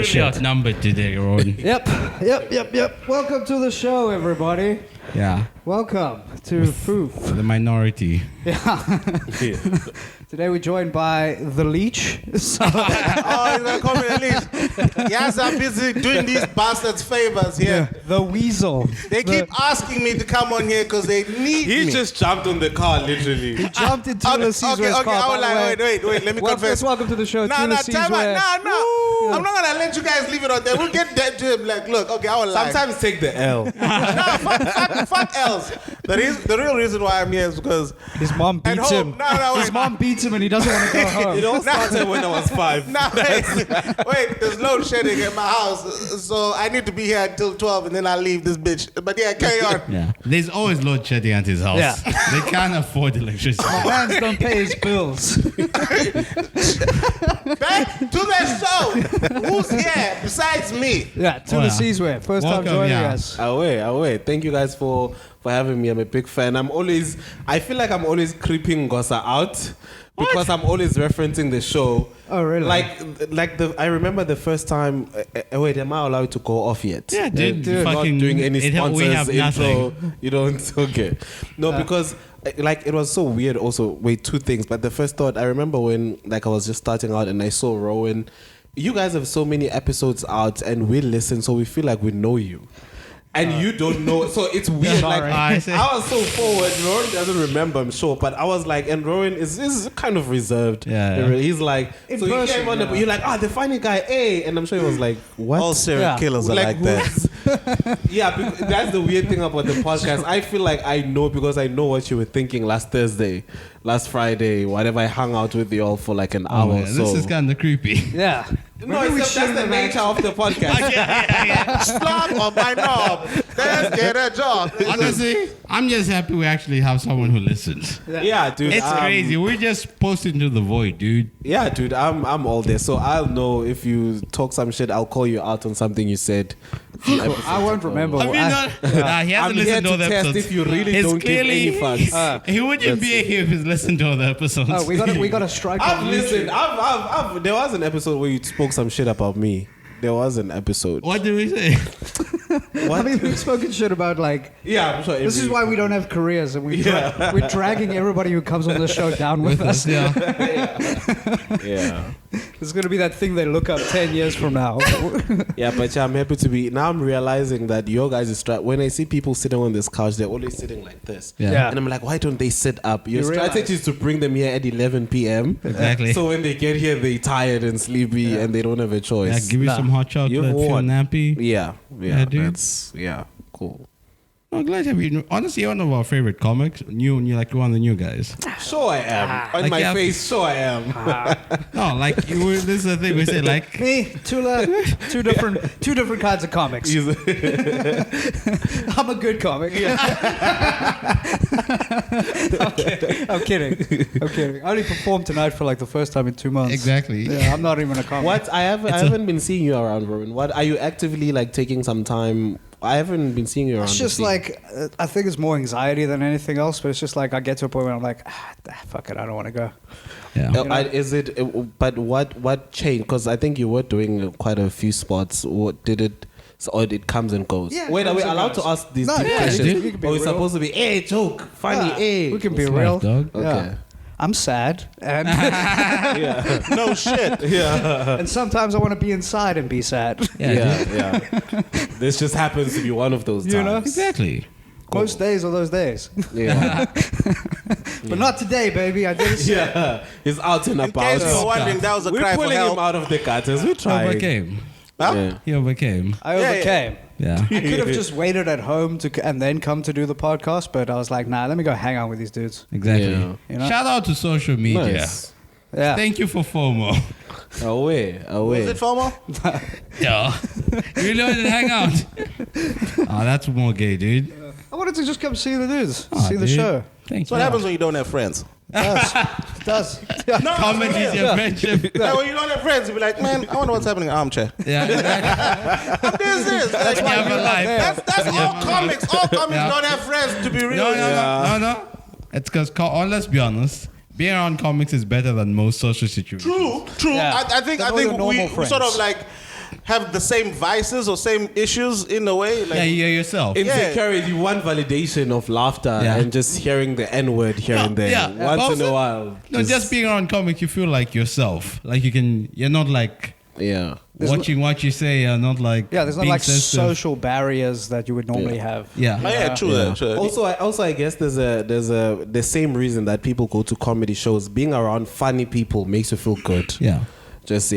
truly shit. outnumbered today, Ron. Yep. Welcome to the show, everybody. Yeah. Welcome to FOOF. The minority. Yeah. Today we're joined by the Leech. So, Oh, he's gonna call me the leech. Yes, I'm busy doing these bastards favors here. the Weasel. They keep asking me to come on here because they need He me. just jumped on the car, literally. He jumped into Okay, Thulasizwe's car. I by was the like, way. wait, let me confess. Welcome to the show, No, time Thulasizwe. out. No. I'm not gonna let you guys leave it on there. We'll get that to him. Like, look, okay, I will lie. Sometimes take the L. No, fuck else. The real reason why I'm here is because His mom at beats home. him. No, His wait. mom beats him and he doesn't want to go home. It all started when I was 5. No, wait, there's load shedding at my house, so I need to be here until 12 and then I'll leave this bitch. But yeah, carry on. Yeah. There's always load shedding at his house. Yeah. They can't afford electricity. Mans don't pay his bills. Back to the show. Who's here besides me? Yeah, Thulasizwe. First time Welcome, joining yeah. us. Away. Thank you guys for having me. I'm a big fan. I feel like I'm always creeping Gosa out because I'm always referencing the show. Oh, really? I remember the first time. Wait, am I allowed to go off yet? Yeah, dude. dude. Not Fucking, doing any we sponsors have intro. nothing. You don't. Okay. No, because it was so weird. Also, wait, two things. But the first thought, I remember when I was just starting out and I saw Rowan. You guys have so many episodes out, and we listen, so we feel like we know you. And you don't know, so it's weird. Like Sorry. I was so forward. Rowan doesn't remember, I'm sure, but I was like, and Rowan is kind of reserved. Yeah. He's like, In so you person, came on, yeah. you're like, the funny guy, and I'm sure he was like, what? All serial Yeah. killers are like that. Yeah, because that's the weird thing about the podcast. I feel like I know because I know what you were thinking last Thursday, last Friday, whatever. I hung out with you all for like an hour. Oh, man, so this is kind of creepy. Yeah. no, that's the nature of the podcast. Slap on my knob. Let's get a job. Honestly, I'm just happy we actually have someone who listens. Yeah, dude. It's crazy. We're just posting to the void, dude. Yeah, dude. I'm all there. So I'll know if you talk some shit. I'll call you out on something you said. I won't remember. I mean, he hasn't I'm here listened to to all the test episodes. if you really It's don't give clearly- any fucks. He wouldn't be here if he's listened to all the episodes. Oh, we got a strike I've on listened. YouTube. There was an episode where you spoke some shit about me. There was an episode. What did we say? I mean, we've spoken shit about like. Yeah, I'm sure. This is why we don't have careers, and we're dragging everybody who comes on the show down with us. Yeah. Yeah. It's gonna be that thing they look up 10 years from now. Yeah, but yeah, I'm happy to be. Now I'm realizing that your guys' when I see people sitting on this couch, they're always sitting like this. Yeah. And I'm like, why don't they sit up? Your You realize- strategy is to bring them here at 11 p.m. Exactly. So when they get here, they're tired and sleepy and they don't have a Yeah, choice. give you some hot chocolate, You've feel won. nappy. Yeah, Yeah, dude. that's cool. I'm glad to have you. Honestly, you're one of our favorite comics. You're like one of the new guys. Sure I am. On Like my you have- face, sure I am. No, like this is the thing we say. Like Me, Tula, two different kinds of comics. I'm a good comic. I'm kidding. I only performed tonight for like the first time in 2 months. exactly. Yeah, I'm not even a comic. What I haven't been seeing you around, Rowan. What are you actively like taking some time? I haven't been seeing you around. It's the just scene. like I think it's more anxiety than anything else. But it's just like I get to a point where I'm like, fuck it, I don't want to go. Yeah. You know? Is it? But what changed? Because I think you were doing quite a few spots. What did it? Or it comes and goes. Yeah, it Wait, are we comes and allowed to goes. ask these No, deep yeah, questions? we can be Or it's real. supposed to be, hey, joke, funny, hey. We can be It's real. life, dog. Okay. Yeah. I'm sad, and Yeah. No shit. Yeah. and sometimes I want to be inside and be sad. Yeah. This just happens to be one of those times. You know? Exactly. Most days are those days, Yeah. but not today, baby. I did it. Yeah. He's out and In about. case you're wondering, that was a We're cry for pulling him help. out of the gutters. We're trying. Overcame. Huh? Yeah. He overcame. I Yeah, overcame. Yeah. I could have just waited at home and then come to do the podcast, but I was like, nah, let me go hang out with these dudes. Exactly. Yeah. You know? Shout out to social media. Nice. Yeah. Thank you for FOMO. Away. Was it FOMO? Yeah. You really wanted to hang out? Oh, that's more gay, dude. I wanted to just come see the dudes, Oh, see the dude. show. Thanks. That's what happens when you don't have friends. It does. Yeah. No, Comedy is your friendship. Like, when you don't have friends, you be like, man, I wonder what's happening in the armchair. Yeah, exactly. I'm this. That's You why have a life. That's all comics. All comics Yeah. don't have friends, to be real. No. It's because, let's be honest, being around comics is better than most social situations. True. Yeah. I think They're all your we normal sort of friends. like have the same vices or same issues in a way? Like, Yeah, you're yourself. Insecurity, you want validation of laughter and just hearing the N-word here and there. Yeah. Once in a while. No, just being around comics, you feel like yourself. Like you're not like watching what you say. You're not like there's not being like sensitive. social barriers that you would normally have. Yeah. oh, yeah, true that. True. Also, I guess there's the same reason that people go to comedy shows. Being around funny people makes you feel good. Yeah. Just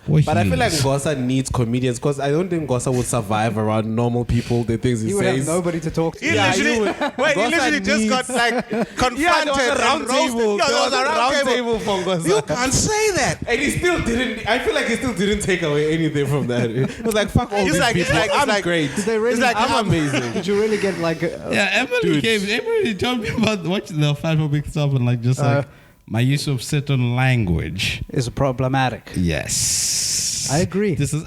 What But I feel like he's- Ngosa needs comedians because I don't think Ngosa would survive around normal people. The things he You would have says. nobody to talk to. He literally just got like confronted and roasted. There was a round table. table for Ngosa. You can't say that. And he still didn't. I feel like he still didn't take away anything from that. It was like fuck all It's these like- it's people. like- it's I'm like- great. Did they really? It's like I'm amazing. Did you really get like? Emily told me about watching the Fatphobic stuff and like just like my use of certain language. Is problematic. Yes. I agree. This is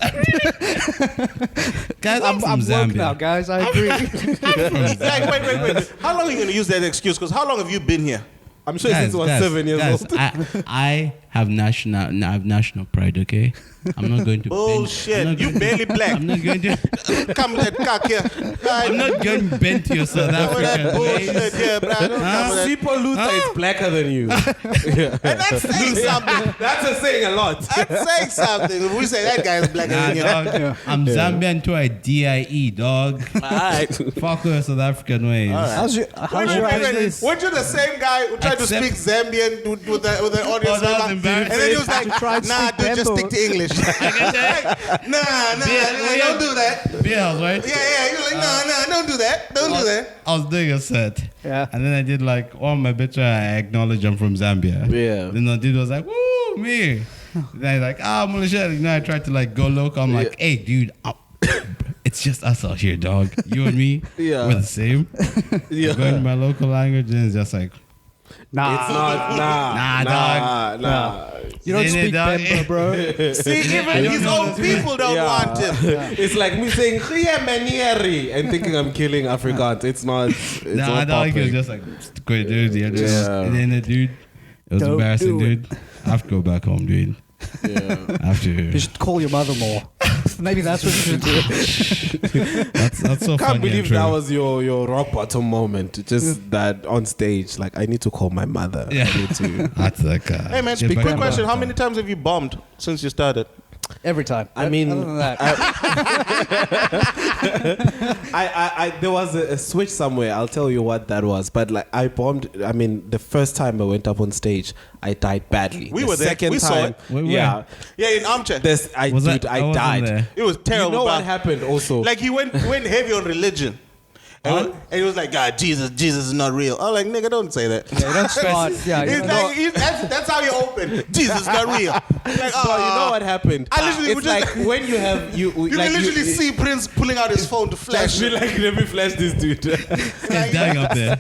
guys. I'm from I'm woke Zambia. now, guys. I agree. Like, wait. How long are you going to use that excuse? Because how long have you been here? I'm sure since he was 7 years old. I have national pride. Okay, I'm not going to. Bullshit. You barely black. I'm not going to. Come with that cock here. I'm not going to bend to your South Come with that African bullshit ways. here, bro. Don't come with that. Sipo Luther is blacker than you. And that's saying something. That's a saying a lot. That's saying something. If we say that guy is blacker Nah, than you. dog. I'm Zambian to a DIE, dog. Alright. Fuck your South African ways. How's your actually? Weren't you the same guy who tried to Except- speak Zambian with the audience that was member? And embarrassing. then he was like, tried to nah, speak dude, just Bembo. stick to English. Nah, Yeah, don't do that. Beer house, right? Yeah, you're like, no, don't do that. Don't do that. I was doing a set. Yeah. And then I did like all my bits where I acknowledge I'm from Zambia. Yeah. Then the dude was like, woo, me. Then he's like, Malaysia. You know, I tried to like go local. I'm like, hey, dude, it's just us out here, dog. You and me, Yeah. we're the same. Yeah. Going to my local language and it's just like, Nah, It's not. Nah. you don't Ain't it, speak dog? Bemba, bro. See, even his own people don't want him. It's like me saying "Ria Manieri" and thinking I'm killing Afrikaans. It's not. It's nah, not dog. He was popping. just like, great, dude. You're just, Yeah. and then the dude, it was Don't embarrassing, do it. dude. I have to go back home, dude. Yeah. I have to. You should call your mother more. Maybe that's what you should do. That's so funny. Can't believe and true. that was your rock bottom moment. Just that on stage, like I need to call my mother. Yeah. I need to. That's like, Hey, man, get back quick on question. that. How many times have you bombed since you started? Every time. I mean, other than that, I there was a switch somewhere. I'll tell you what that was. But like I bombed. I mean, the first time I went up on stage, I died badly. We The were there. Second We saw time, it. Wait, yeah. Yeah, in armchair. This I Was dude, that- I I wasn't died. there. It was terrible. You know what bro. happened also? Like he went heavy on religion. And he was like, God, Jesus is not real. I'm like, nigga, don't say that. yeah, you don't start. Yeah, you He's don't- like, that's how you open. Jesus is not real. Like, Bro, you know what happened? I literally it's would just- like when you have You like can literally see Prince pulling out his phone to flash. Like, Like, let me flash this dude. It's dying up there.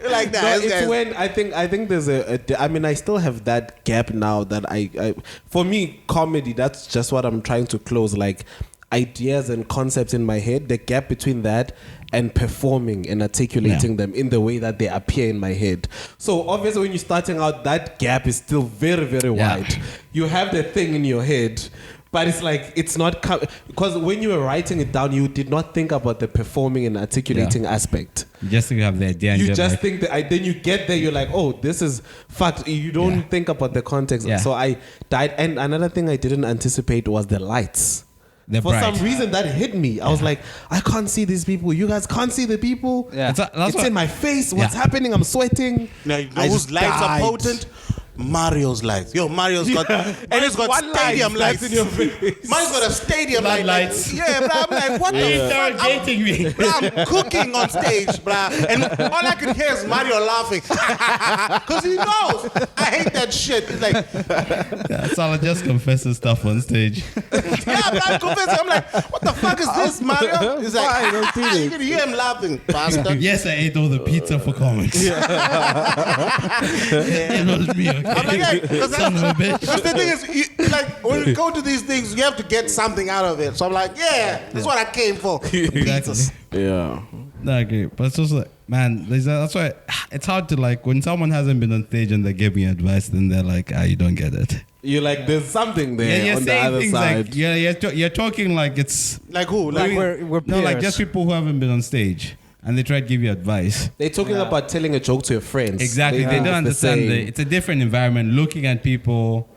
like that. No, This it's guy's- when I think there's I mean I still have that gap now that I for me comedy that's just what I'm trying to close, like ideas and concepts in my head, the gap between that and performing and articulating them in the way that they appear in my head. So obviously when you're starting out, that gap is still very, very Yeah. wide. You have the thing in your head, but it's like it's not because when you were writing it down, you did not think about the performing and articulating aspect. You just think you have the idea. And You you're just like, think that then you get there, you're like, oh, this is fact. You don't think about the context. Yeah. So I died. And another thing I didn't anticipate was the lights. they're For bright. some reason that hit me. I was like, I can't see these people. You guys can't see the people. Yeah. That's It's what- in my face. What's Yeah. happening? I'm sweating. Now, you know I whose just lights died. are potent? Mario's lights. Yo, Mario's got and it's got One stadium light, lights. that's in your face. Mine's got a stadium Flood light. lights. Yeah, bro. I'm like, what the fuck? interrogating me. Bro, I'm cooking on stage, bro. And all I could hear is Mario laughing. Because he knows. I hate that shit. He's like, Sala just confesses stuff on stage. yeah, bro, I'm confessing. I'm like, what the fuck is this, Mario? He's like, Why? Don't do you this. can hear him laughing, bastard. Yes, I ate all the pizza for comics. It was me, okay? I'm like, hey, because Son of a bitch. the thing is, like, when you go to these things, you have to get something out of it. So I'm like, yeah, that's what I came for. Exactly. Yeah. No, I agree. But it's also like, Man, that's why it's hard to like when someone hasn't been on stage and they give me advice, then they're like, you don't get it. You're like, there's something there Yeah, you're on the saying other things side. like you're talking like it's Like who? Like Like we're no, like peers. just people who haven't been on stage and they try to give you advice. They're talking about telling a joke to your friends. Exactly, they think don't it's the understand same. it's a different environment. Looking at people,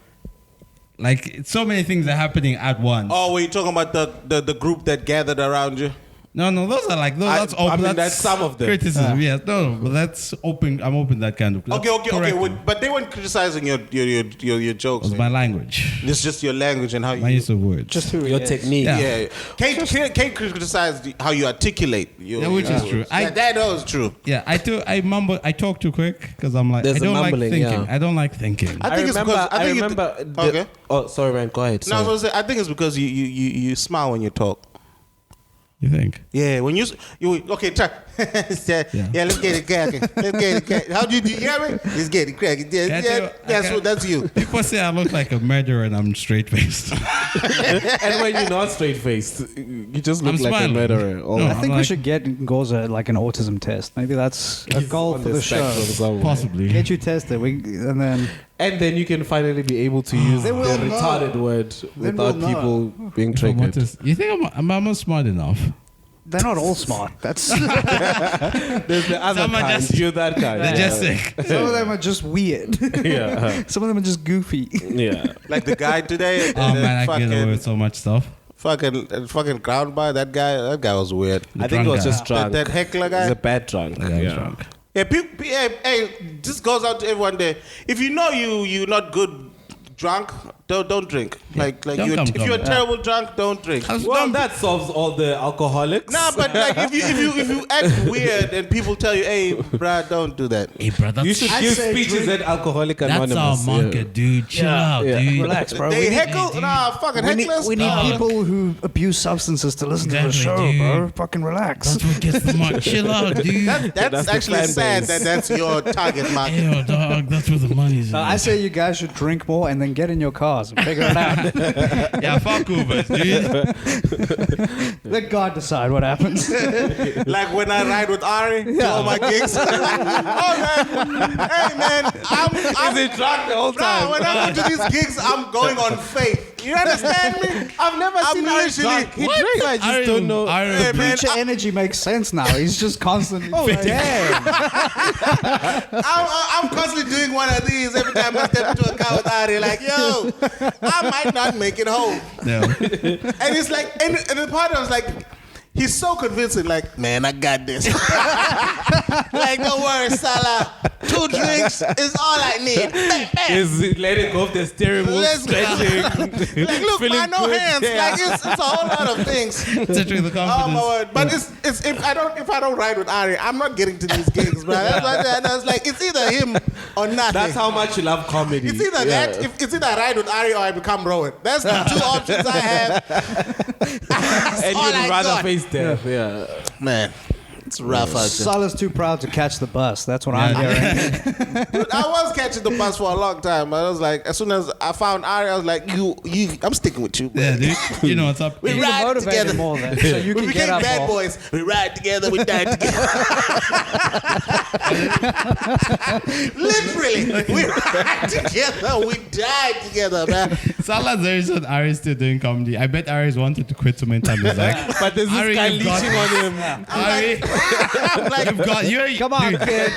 like so many things are happening at once. oh, were you talking about the group that gathered around you? No, those are like that's open. I mean, that's some of them. criticism. Yes, no, but that's open. I'm open that kind of. Okay. corrective. But they weren't criticizing your jokes. It's my language, It's just your language and how my you. use of words. just who Your he is. technique. Yeah. Yeah, can't criticize how you articulate. Yeah, which is true. That is true. Yeah, I mumble. I talk too quick because I'm like There's I a don't like mumbling, thinking. yeah. I don't like thinking. I think it's because I you remember. okay. Oh, sorry, man. Go ahead. No, I Sorry. was gonna say, I think it's because you smile when you talk. You think? Yeah, when you okay, try. Yeah, let's get it cracking. Let's get it cracking. How do you hear me? Let's get it cracking. That's you. People say I look like a murderer and I'm straight faced. And when you're not straight faced, you just look I'm like smiling. a murderer. No, I think I'm we like- should get Goza like an autism test. Maybe that's a goal for the show. Possibly. Get you tested, and then And then you can finally be able to use the Then we'll retarded know. word Then without we'll people being If I'm triggered. autis- You think I'm not smart enough? they're not all smart. That's There's the other Some are kind. just- You're that kind. They're yeah. just sick. some of them are just weird. Yeah. Some of them are just goofy. Yeah. Like the guy today. Oh man, I get away with so much stuff. Fucking ground bar. That guy was weird. I think it was guy. just drunk. That heckler guy. He's a bad drunk. Yeah, I was drunk. Yeah, people, hey, this goes out to everyone there. If you know you're not good drunk, don't drink. Like Don't if come you're a drunk. terrible drunk, don't drink. Well, that solves all the alcoholics. Nah, but like if you act weird and people tell you, hey, bruh, don't do that. Hey, bro, that's, You should I'd give say speeches drink- at Alcoholic that's Anonymous. our market, dude. Chill out, Yeah. dude. Relax, bro. They We need, heckle? dude. Nah, fucking we need, hecklers. we need Oh. people who abuse substances to listen to the show, Exactly, bro. dude. Fucking relax. That's what gets the mark. Chill out, dude. That's That's the actually fan sad base. that that's your target market. Ew, dog. That's where the money's at. I say you guys should drink more and then get in your cars and figure it out. Yeah, fuck Ubers, dude. Let God decide what happens. Like when I ride with Ari to all my gigs. Oh man, hey man, I'm Is he drunk the whole Nah, time? when I go to these gigs, I'm going on faith. You understand me? I've never I'm seen Ari literally- drunk. He drinks. I just don't know. Hey, man, Preacher energy makes sense now. He's just constantly. Oh, damn. I'm constantly doing one of these every time I step into a car with Ari. Like, yo, I might not make it home. No. And it's like, and the part I was like, he's so convincing. Like, man, I got this. Like, don't worry, Sala. 2 drinks is all I need. Bang, bang. Is letting go of the steering wheel, Let's go. stretching. Like, look, feeling man, no good. hands. Yeah. Like, it's a whole lot of things. Touching the Oh confidence. my word! But it's if I don't ride with Ari, I'm not getting to these gigs, bro. That's what and I was like, it's either him or nothing. That's how much you love comedy. It's either Yeah. that. If it's either I ride with Ari or I become Rowan. That's the 2 options I have. That's And all you'd I rather got. face death. Yeah. Man, it's rough out there. Sala's too proud to catch the bus. That's what I'm hearing. Dude, I was catching the bus for a long time. I was like, as soon as I found Ari, I was like, I'm sticking with you, bro. Yeah, dude. You know what's up. We You need to ride motivate together. him more then, so you We can became get up bad more. boys. We ride together, we die together. Literally, we ride together, we die together, man. Salah Zeri said Ari's still doing comedy. I bet Ari's wanted to quit so many times. He's like, But there's this Ari, guy you've got leeching on him. Ari, I'm like, you've got you're Come on, dude, kid.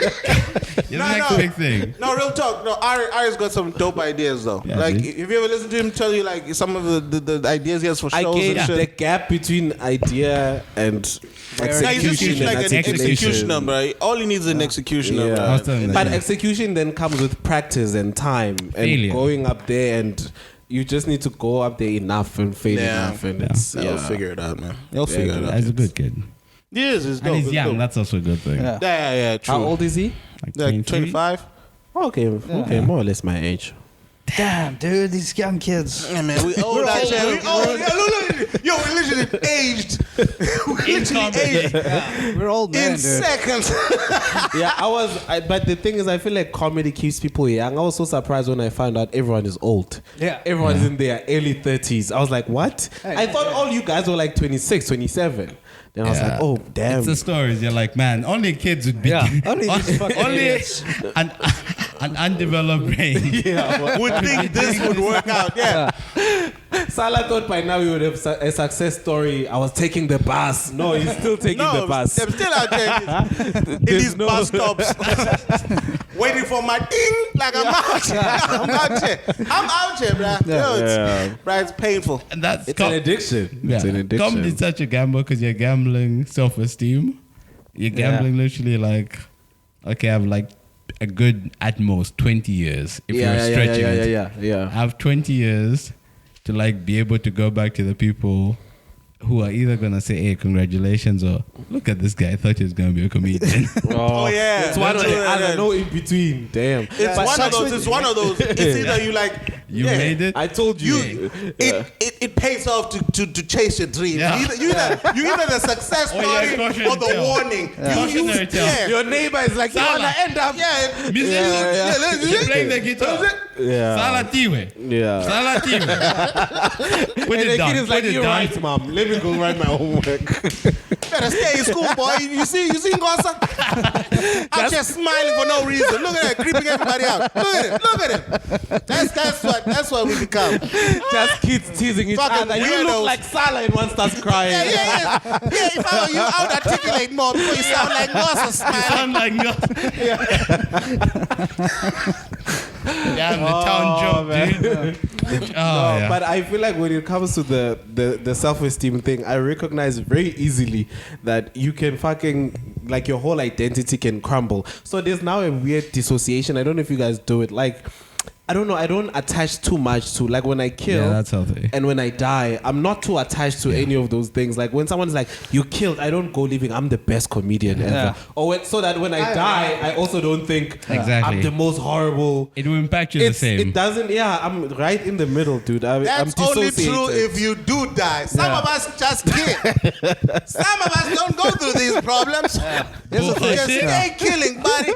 you're No, the next no. big thing. No, real talk. No, Ari's got some dope ideas though. Yeah, like, dude. if you ever listen to him tell you like some of the ideas he has for I shows and get shit. the gap between idea and Yeah, he's just execution like and an articulation. executioner, bro. All he needs is an executioner, Yeah. bro. I was telling But them. execution then comes with practice and time and Failure. going up there, and you just need to go up there enough and fail Yeah. enough, and it's He'll figure it out, man. He'll figure it out. He's a good kid. He is. He's dope. And he's He's young. dope. That's also a good thing. Yeah. Yeah, true. How old is he? Like Like 23? 25. Okay, more or less my age. damn, dude, these young kids. Yeah, man, we old out here. We old. Yeah, look. Yo, we literally aged. We literally aged Yeah, we're old men, in dude. seconds. Yeah, but the thing is, I feel like comedy keeps people young. I was so surprised when I found out everyone is old. Yeah. Everyone's in their early 30s. I was like, what? I thought all you guys were like 26, 27. Then I was like, oh, damn. It's the stories. You're like, man, only kids would be. Yeah, only these fucking only idiots. an undeveloped brain. Would think this would work out. Yeah. Salah thought by now he would have a success story. I was taking the bus. No, he's still taking the bus. I'm still out there in these bus stops, waiting for my ding. Like I'm out here. I'm out here, bro. Bro, it's painful. And that's It's an addiction. Yeah. It's an addiction. Comedy is such a gamble because you're gambling self-esteem. You're gambling literally like, okay, I have like a good at most 20 years if you're stretching it. Yeah. I have 20 years to like be able to go back to the people who are either gonna say, "Hey, congratulations," or "Look at this guy. I thought he was gonna be a comedian." Oh yeah, It's one or the other, no in between. Damn. It's one of those. It's one of those. It's either you like You made it. I told you. It pays off to chase your dreams. Yeah. You either the success Or story you're cautionary or the tale. warning. Cautionary tale. Your neighbor is like, you Salah. wanna end up. Yeah. You're playing the guitar. Yeah. Salatiwe. Yeah. Salatiwe. Put And it the down. kid is like, Put it you're down. right, mom. Let me go write my homework. Better stay in school, boy. You see, Ngosa? I'm just smiling for no reason. Look at that, creeping everybody out. Look at it. That's what we become. Just kids teasing each Fucking other. You weirdos. look like Salah, and one starts crying. Yeah. If I were you, I would articulate more before you sound like Ngosa smiling. Sound like yeah, I'm the town joke, dude. Yeah. But I feel like when it comes to the self-esteem thing, I recognize very easily that you can fucking, like, your whole identity can crumble. So there's now a weird dissociation. I don't know if you guys do it. Like, I don't know. I don't attach too much to, like, when I kill. Yeah, that's healthy. And when I die, I'm not too attached to any of those things. Like, when someone's like, you killed, I don't go living, I'm the best comedian ever. Or so that when I die, I also don't think Exactly. I'm the most horrible. It will impact you the same. It doesn't, I'm right in the middle, dude. I'm That's only dissociated. true if you do die. Some of us just kill. Some of us don't go through these problems. Here's the thing. Just stay killing, buddy.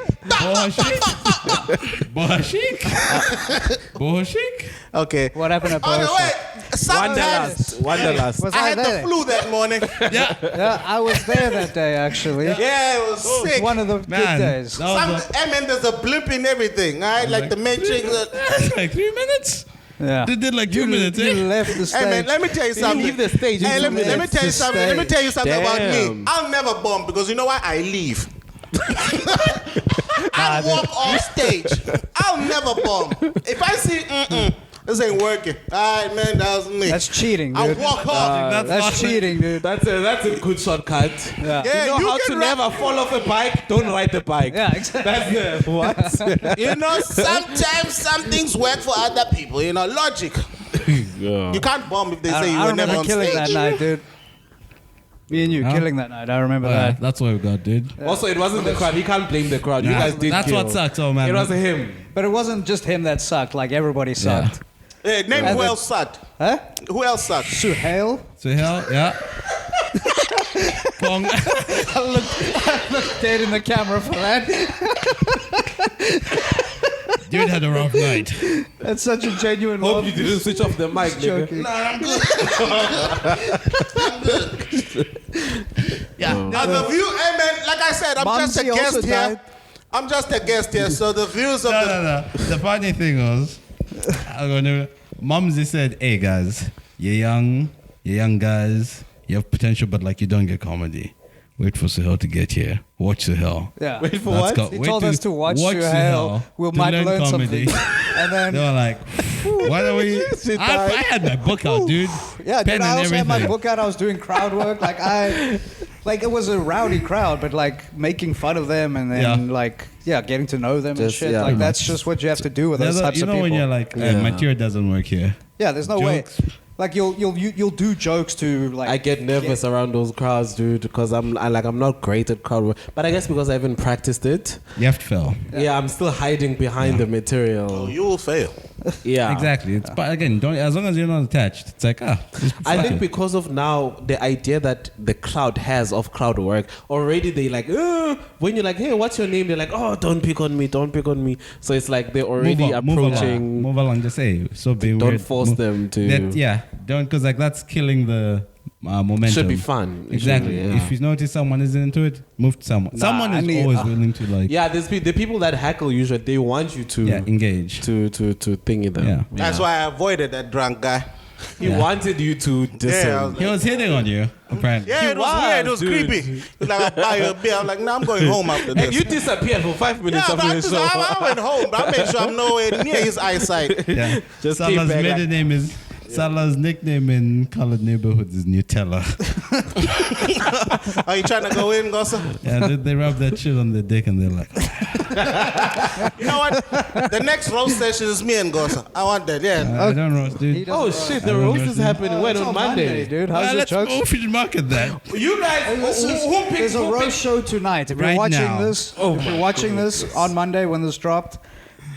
Bohashik? Okay. What happened at Oh, no, Bohashik? wait. Sometimes Wanderlust. Was I I had there? the flu that morning. Yeah. Yeah, I was there that day, actually. Yeah, it was It was sick. one of the good Man, days. that was There's a blimp in everything, all right? Like the Matrix. That's like 3 minutes. Yeah. They did like 2 minutes. You Eh? left the stage. Hey man, let me tell you something. leave the stage. Hey, let me tell you the something. Let me tell you something about me. Damn. I'll never bomb because you know why? I leave. I walk off stage. I'll never bomb. If I see, this ain't working. All right, man, that was me. That's cheating, I dude. walk off. That's cheating, dude. That's a good shortcut. Yeah. Yeah, You know how can to rap- never fall off a bike? Don't ride the bike. Yeah, exactly. That's the what? You know, sometimes some things work for other people. You know, logic. You can't bomb if they say you I were never remember on killing stage. that night, dude. Me and you Huh? killing that night. I remember Yeah, that. that's what we got, dude. Also, it wasn't the crowd. You can't blame the crowd. You Nah, guys did that's kill. what sucks, oh man. It was him. But it wasn't just him that sucked. Like, everybody sucked. Hey, name And who the- else sucked? Huh? Who else sucked? Suhail? So hell, yeah. Pong. I looked dead in the camera for that. Dude had a rough night. That's such a genuine Hope one. you didn't switch off the mic, nigga. Joking. Yeah. Now the view, hey man, like I said, I'm just a Monty guest also here. died. I'm just a guest here, so the views of the No. The funny thing was, Mumsy said, "Hey guys, you're young guys, you have potential, but like you don't get comedy. Wait for Sahel to get here. Watch Sahel. Yeah. Wait for Let's what? go. He Wait told us to watch Suhail. We might learn learn comedy. something. And then, They were like, "Why don't we?" I had my book out, dude. yeah, Pen dude, I and also had my everything. book out. I was doing crowd work. Like, it was a rowdy crowd, but like making fun of them and then getting to know them and Just, shit. yeah. Like, that's just what you have to do with those types You of know people. when you're like, material doesn't work here. Yeah, there's no way. Jokes. Like, you'll do jokes to like. I get nervous around those crowds, dude, because I'm not great at crowd work. But I guess because I haven't practiced it. You have to fail. Yeah, I'm still hiding behind the material. You will fail. Yeah. Exactly. It's but again, don't as long as you're not attached. It's like I think because of now the idea that the crowd has of crowd work, already they like when you're like, hey, what's your name? They're like, oh, don't pick on me. So it's like they're already approaching. Move along. Just say so. Being Don't weird. force them to. Don't because like that's killing the momentum. Should be fun. Exactly. If you notice someone isn't into it, move to someone. Someone is always willing to like. Yeah, the people that heckle usually they want you to engage to thingy them. Yeah. That's why I avoided that drunk guy. He wanted you to diss He was hitting on you, apparently. Yeah, it was weird. It was creepy. He was like, I'll buy you a beer. I'm like, no, I'm going home after this. And you disappeared for 5 minutes Yeah, after but the show. I went home, but I made sure I'm nowhere near his eyesight. Yeah. Just Sala's keep back, middle name is Sala's nickname in colored neighborhoods is Nutella. Are you trying to go in, Gossa? Yeah, they rub that shit on their dick and they're like, You know what? The next roast session is me and Gossa. I want that, yeah. I don't roast, dude. Oh shit, the roast is happening when on Monday. dude. How's your Let's jokes? go fish market that. You guys, who picked There's a roast show tonight. If Right you're watching now. this, if you're watching this on Monday when this dropped,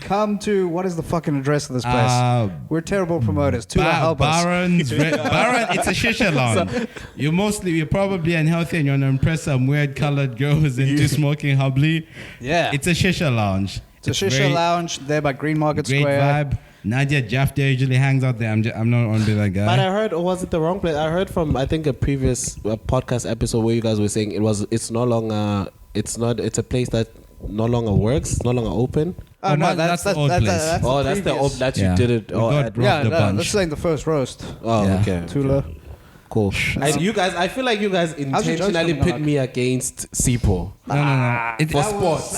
come to what is the fucking address of this place? We're terrible promoters. Tula, help us. Baron, it's a shisha lounge. You're probably unhealthy and you want to impress some weird colored girls into smoking hubbly. Yeah, It's a shisha lounge. it's a shisha lounge there by Green Market Great Square. vibe. Nadia Jafta usually hangs out there. I'm not on to be that guy. But I heard, or was it the wrong place? I heard from I think a previous podcast episode where you guys were saying it's no longer it's a place that no longer works, no longer open. Oh no, that's the old place. That's Oh, that's the previous. that Yeah. you did it. We Oh, got at- robbed Yeah, a no, bunch. this ain't the first roast. oh Yeah. okay. Tula. Cool. And you guys, I feel like you guys How's your jokes intentionally coming pit out? me against Sipo No. for sports.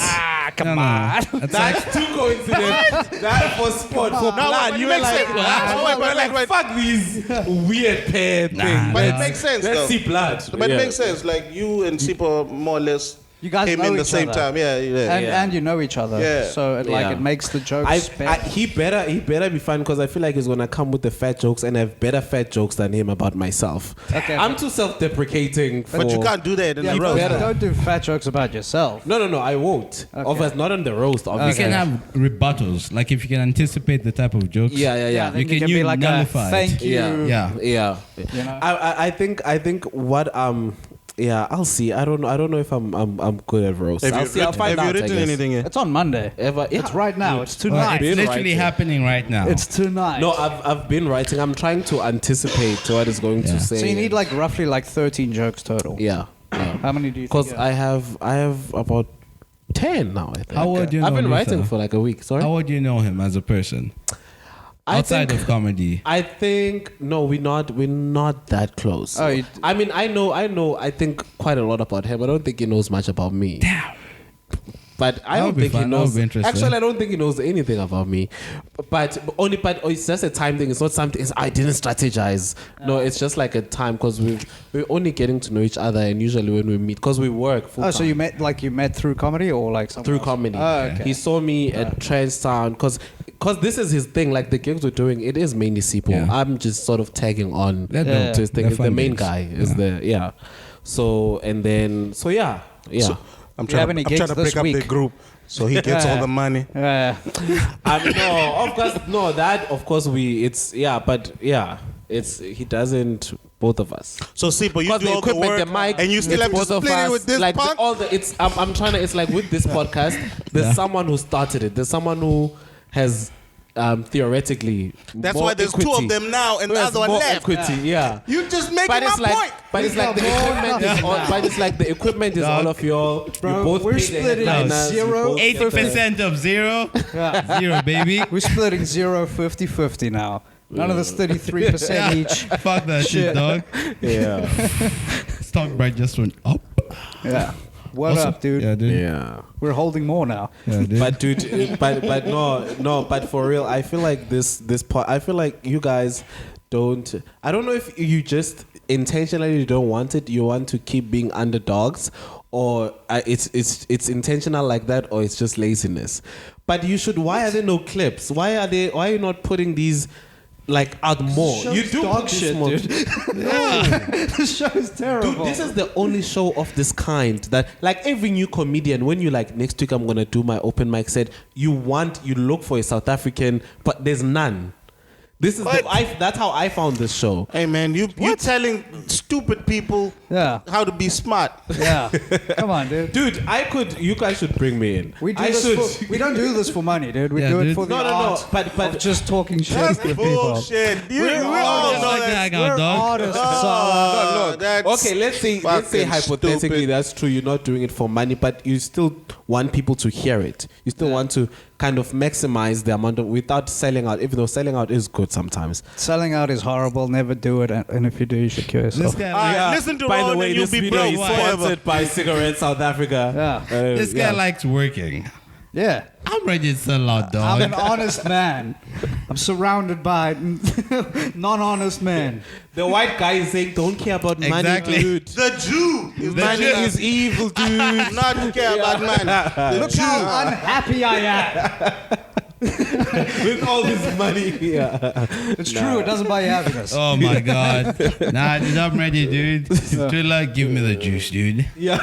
Come on. That's too coincident. That for sport, for plan. but You it were makes like, sense. like, fuck these weird pair things. But it makes sense, Let's though. see blood. But it makes sense. Like, you and Sipo more or less You guys came know in the each same other. time. Yeah. And you know each other. Yeah. So it Yeah. it makes the jokes better. He better be fun because I feel like he's gonna come with the fat jokes and have better fat jokes than him about myself. Okay. I'm too self-deprecating. But you for- can't do that in Yeah, the roast. don't do fat jokes about yourself. No, I won't. Okay. Obviously, not on the roast. You Obviously. can have rebuttals. Like if you can anticipate the type of jokes. Yeah. Then You can be like nullify a thank you. Yeah. You know? I think what yeah, I'll see. I don't know if I'm good at roast. I'll see. I'll find out. I guess. yet? It's on Monday. It's right now. It's Well, tonight. it's Been literally writing. happening right now. It's tonight. No, I've been writing. I'm trying to anticipate what it's going to say. so you need like roughly 13 jokes total. yeah. How many do you think? Because you have? I have about 10 now. I think. How would you know I've been Luther? writing for like a week. Sorry. How would you know him as a person? Outside of comedy. I think no, we're not that close. Oh, I mean, I know. I think quite a lot about him. I don't think he knows much about me. Damn. But I That don't would be think he fun. That would knows. be interesting. Actually, I don't think he knows anything about me. But it's just a time thing. It's not something. I didn't strategize. No, it's just like a time because we're only getting to know each other, and usually when we meet, because we work. Full Oh, so time. you met through comedy or like something Through else? comedy. Oh, okay. He saw me at Transtown because this is his thing. Like the gigs we're doing, it is mainly Sipo. Yeah. I'm just sort of tagging on They're Yeah. dope. to his thing. They're It's the fun main gigs. guy. Is the So and then yeah. So, I'm Do you have trying any to gigs break this up week? the group so he gets all the money. Yeah. No, of course, no. That of course it's he doesn't. Both of us. So, Sipo, you Because do the all the equipment, work, the mic, and you still it's have to both of split it us. with this like punk? I'm trying to. It's like with this podcast, there's someone who started it. There's someone who has theoretically. That's more why there's two equity. of them now, and Who the has other one more left. equity, yeah. You just making But my it's like, point. but it's like the equipment is all. But it's like the equipment is all of your. Bro, you both we're pay the splitting headliners, you 0, both get the- 8% of zero. Zero, baby. We're splitting 50-50 now. None of this 33% each. Fuck that shit, Shit. dog. Yeah. Stock price just went up. Yeah. What Also- up, dude? Yeah, dude. Yeah. We're holding more now. Yeah, dude. But dude, but no, but for real, I feel like I feel like you guys don't. I don't know if you just intentionally don't want it. You want to keep being underdogs, or it's intentional like that, or it's just laziness. But you should. Why are there no clips? Why are you not putting these like out more. You do dog put this shit, more. dude. The show is terrible. Dude, this is the only show of this kind that, like, every new comedian, when you like next week I'm gonna do my open mic, said you look for a South African, but there's none. This is that's how I found this show. Hey man, you telling stupid people how to be smart. Yeah, come on, dude. Dude, you guys should bring me in. We don't do this for money, dude. We do it for the art of just talking shit That's with people. bullshit. We all know that. We're artists. Okay, let's say hypothetically stupid. that's true. You're not doing it for money, but you still want people to hear it. You still want to kind of maximize the amount of without selling out. Even though selling out is good sometimes. Selling out is horrible. Never do it. And if you do, you should kill yourself. This guy, Listen to By Ron the way, and you'll this be video broke is forever. sponsored by Cigarette South Africa. Yeah. this guy likes working. Yeah. I'm ready to sell out, dog. I'm an honest man. I'm surrounded by non-honest men. The white guy is saying, "Don't care about Exactly. money, dude. The Jew is Money is evil, dude." not care about money. The Look Jew. how unhappy I am. With all this money. Yeah. It's true. It doesn't buy you happiness. Oh my god. Nah, dude, I'm ready, dude. Thriller, give me the juice, dude. Yeah.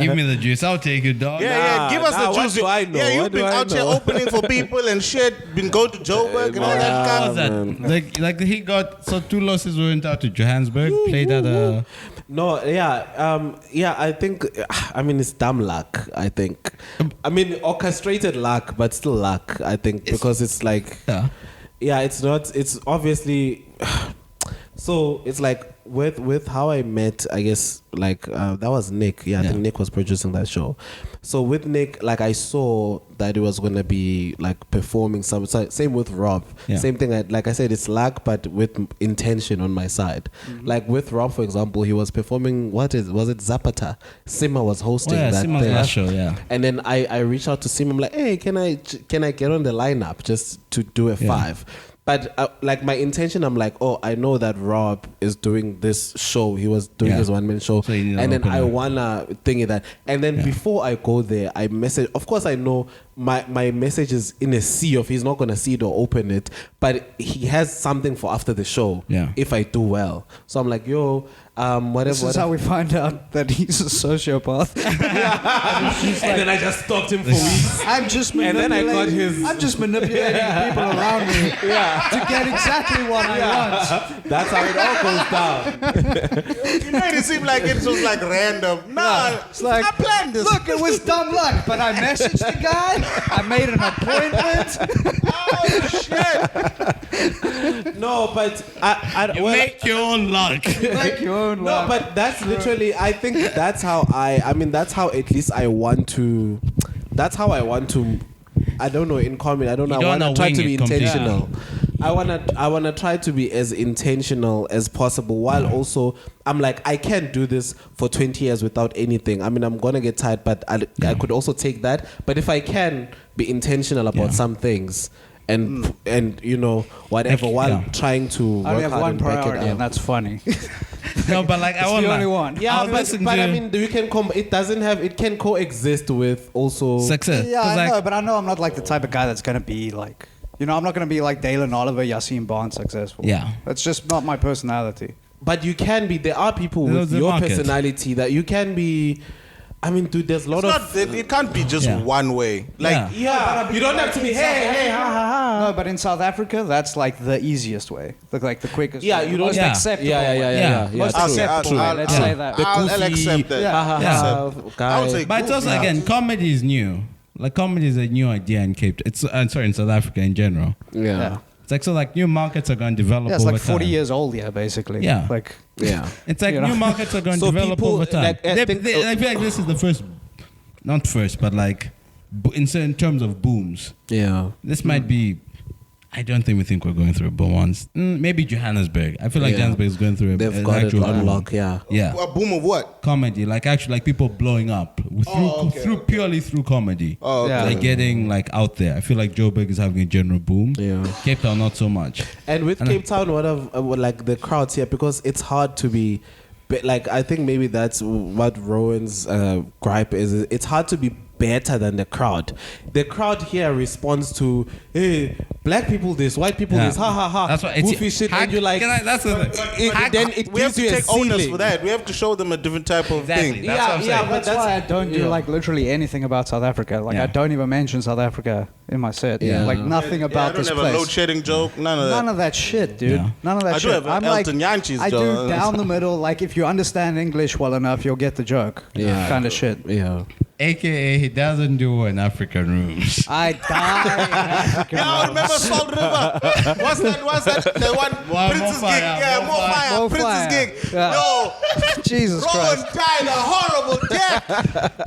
Give me the juice. I'll take it, dog. Yeah, give us Nah, the what juice. do I know? Yeah, you've What been do I out here know? opening for people and shit. Been going to Joburg and all that What crap. was that? Like he got Thulasizwe went out to Johannesburg, played at a No, yeah, I think, it's dumb luck, I think. Orchestrated luck, but still luck, I think, because it's like, it's obviously, so it's like with how I met, I guess, like, that was Nick. I think Nick was producing that show. So with Nick, like, I saw that it was going to be like performing same with Rob. Same thing, like I said, it's luck, but with intention on my side. Like with Rob, for example, he was performing, was it Zapata? Sima was hosting that Sima's thing. last show, And then I reached out to Sima. I'm like, hey, can I get on the lineup just to do a 5? But like my intention, I'm like, I know that Rob is doing this show. He was doing his one-man show. So and then I wanna thingy that. And then before I go there, I message. Of course, I know my message is in a sea of he's not gonna see it or open it, but he has something for after the show. If I do well, so I'm like, whatever. This is how we find out that he's a sociopath. And then I just stalked him for weeks. I'm just And then I got his. I'm just manipulating people around me to get exactly what I want. That's how it all goes down. You made it seem like it was like random. No, It's like, I planned this. look, it was dumb luck, but I messaged the guy. I made an appointment. Oh shit! No, but You make your own luck. Make your own No, luck. but that's literally. I think that's how that's how at least I want to. That's how I want to. I don't know in comedy. I don't know. I want to try to be intentional. I wanna try to be as intentional as possible. While also, I'm like, I can't do this for 20 years without anything. I'm gonna get tired, but I could also take that. But if I can be intentional about some things. And whatever while trying to I only work have hard one and break it priority, out. and that's funny. No, but like It's the only one. Yeah, I'll listen but to you can it can coexist with also success. Yeah, 'Cause I like, know, but I know I'm not like the type of guy that's gonna be like, I'm not gonna be like Dalen Oliver, Yassine Barnes successful. Yeah. That's just not my personality. But you can be. There are people There's with the your market. personality that you can be. Dude, there's a lot of. It can't be just one way. Like, You don't have to be. Hey, ha ha ha. No, but in South Africa, that's like the easiest way. Like the quickest. Yeah, way. you The don't- most Yeah. acceptable. Yeah. way. Most I'll- acceptable. I'll- way, let's I'll- say that. I'll accept that. Yeah. I would say but it's also goofy. again, comedy is new. Like comedy is a new idea in Cape. In South Africa in general. Yeah. It's like new markets are going to develop. Yeah, it's over like 40 time. years old, basically. Yeah. Like, Yeah. It's like new markets are going to So develop people, over time. like, I think- I feel like this is the first, not first, but like in certain terms of booms. Yeah. This might be. I don't think we're going through a boom once. Maybe Johannesburg. I feel like Yeah. Johannesburg is going through They've an got it actual on boom. lock. Yeah. Yeah. A boom of what? Comedy, like actually, like people blowing up purely through comedy. Oh, okay. Yeah. They're getting like out there. I feel like Joburg is having a general boom. Yeah. Cape Town not so much. And with Cape Town, like the crowds here, because it's hard to be, like I think maybe that's what Rowan's gripe is. It's hard to be better than the crowd. The crowd here responds to, hey, black people this, white people this, ha ha ha. That's what it's goofy shit, and you're like, that's the thing. then it We have gives to you a take onus ceiling. for that. We have to show them a different type of Exactly. thing. That's what I'm saying. but That's why I don't do like literally anything about South Africa. Like I don't even mention South Africa in my set. Yeah. Like nothing about I this don't have a load place. shedding joke. None of that. None of that shit, dude. Yeah. None of that I do shit. have a I'm Elton like, Yanchi's I do joke. down the middle. Like if you understand English well enough, you'll get the joke. Yeah. Kind of shit. Yeah. AKA, he doesn't do in African rooms. I die in African Yeah, rooms. remember Salt River? What's that? The one Prince's more gig. fire, Yeah, more more fire. fire. More Prince's fire. gig. Yeah. Yo, Jesus Rowan Christ. died a horrible death.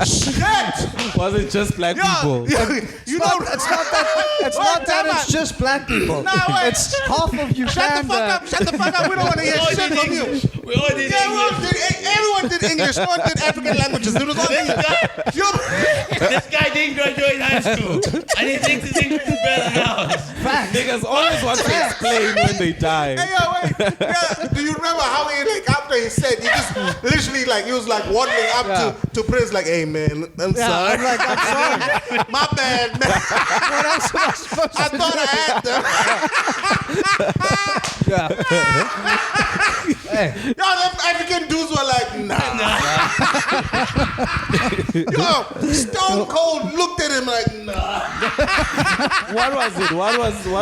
Shit. Was it just black people? Yeah, you know, It's not that. It's Wait, not that. time It's out. just black people. Nah, wait. It's half of Uganda. Shut the fuck up. Shut the fuck up. We don't want to hear shit from you. We all did Yeah, everyone did English. No one did African languages. It was all English. This guy didn't graduate high school, and he thinks his English is better than ours. Niggas always want to explain when they die. Hey, yo, wait. Yeah, do you remember how he, like, after he said, he just literally, like, he was, like, waddling up to Prince, like, hey, man, I'm sorry. I'm like, I'm sorry. My bad, man. What else am I supposed I to thought I had them. do? Hey, Yo, them African dudes were like, nah. Yo, Stone Cold looked at him like, nah. What was it? What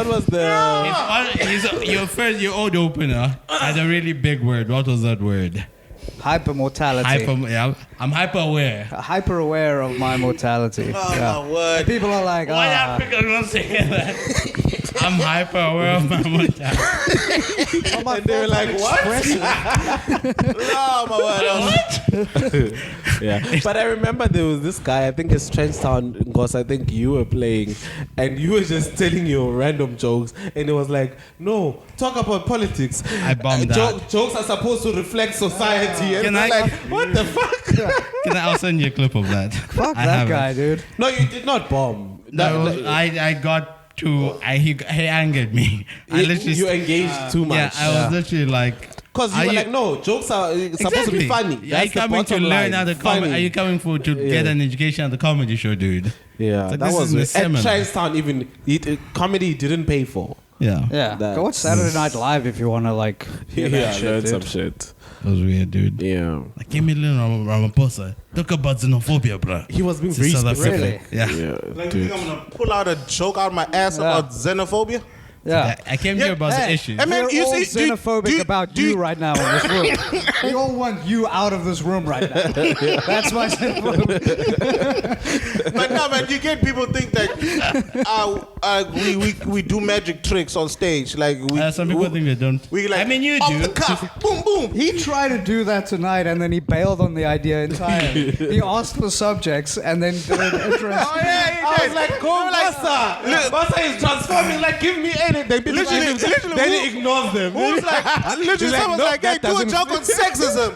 was the... Your old opener had a really big word. What was that word? hypermortality. I'm hyper aware. Hyper aware of my mortality. Oh, my word. People are like, Why Africa not saying that? I'm hyper aware of my mortality. And they were like, what? Oh, my word. Yeah. But I remember there was this guy, I think it's Trenchtown, because I think you were playing, and you were just telling your random jokes, and it was like, no, talk about politics. I bombed that. Jokes are supposed to reflect society. And Can we're I- like, what the fuck? I'll send you a clip of that. fuck I that have guy, it. dude. No, you did not bomb. No, I got too. He angered me. I literally. You engaged too much. Yeah, I was literally like. Because you Are were you- like, no, jokes are supposed to be funny. Are you That's the coming to bottom learn line. how to Funny. comedy? Are you coming for to get an education at the comedy show, dude? Yeah, Like, that this was isn't a at seminar. Trenchtown. Even comedy didn't pay for. Yeah. Yeah. That- Go watch Saturday Night Live if you want to, like, hear that shit, dude. shit. That was weird, dude. Yeah, Like, give me a little Ramaphosa. Talk about xenophobia, bro. he was being It's very South specific. Africa. Yeah. Yeah, Like, dude. I'm gonna pull out a joke out of my ass about xenophobia. Yeah. I came here about the issues. I mean, We're you all see, xenophobic about you right now in this room. We all want you out of this room right now. That's my xenophobia. But no, man, you get people think that we do magic tricks on stage. Like Some people think they don't. we like. I mean, you off do. the cuff, boom, boom. He tried to do that tonight and then he bailed on the idea entirely. He asked for subjects and then did an interest. Oh yeah, I was like, go, Massa. Massa is transforming. Like, give me anything. Literally, Then he ignores them. Who was like, literally, He's like, someone's nope, like, hey, that do a doesn't joke on sexism.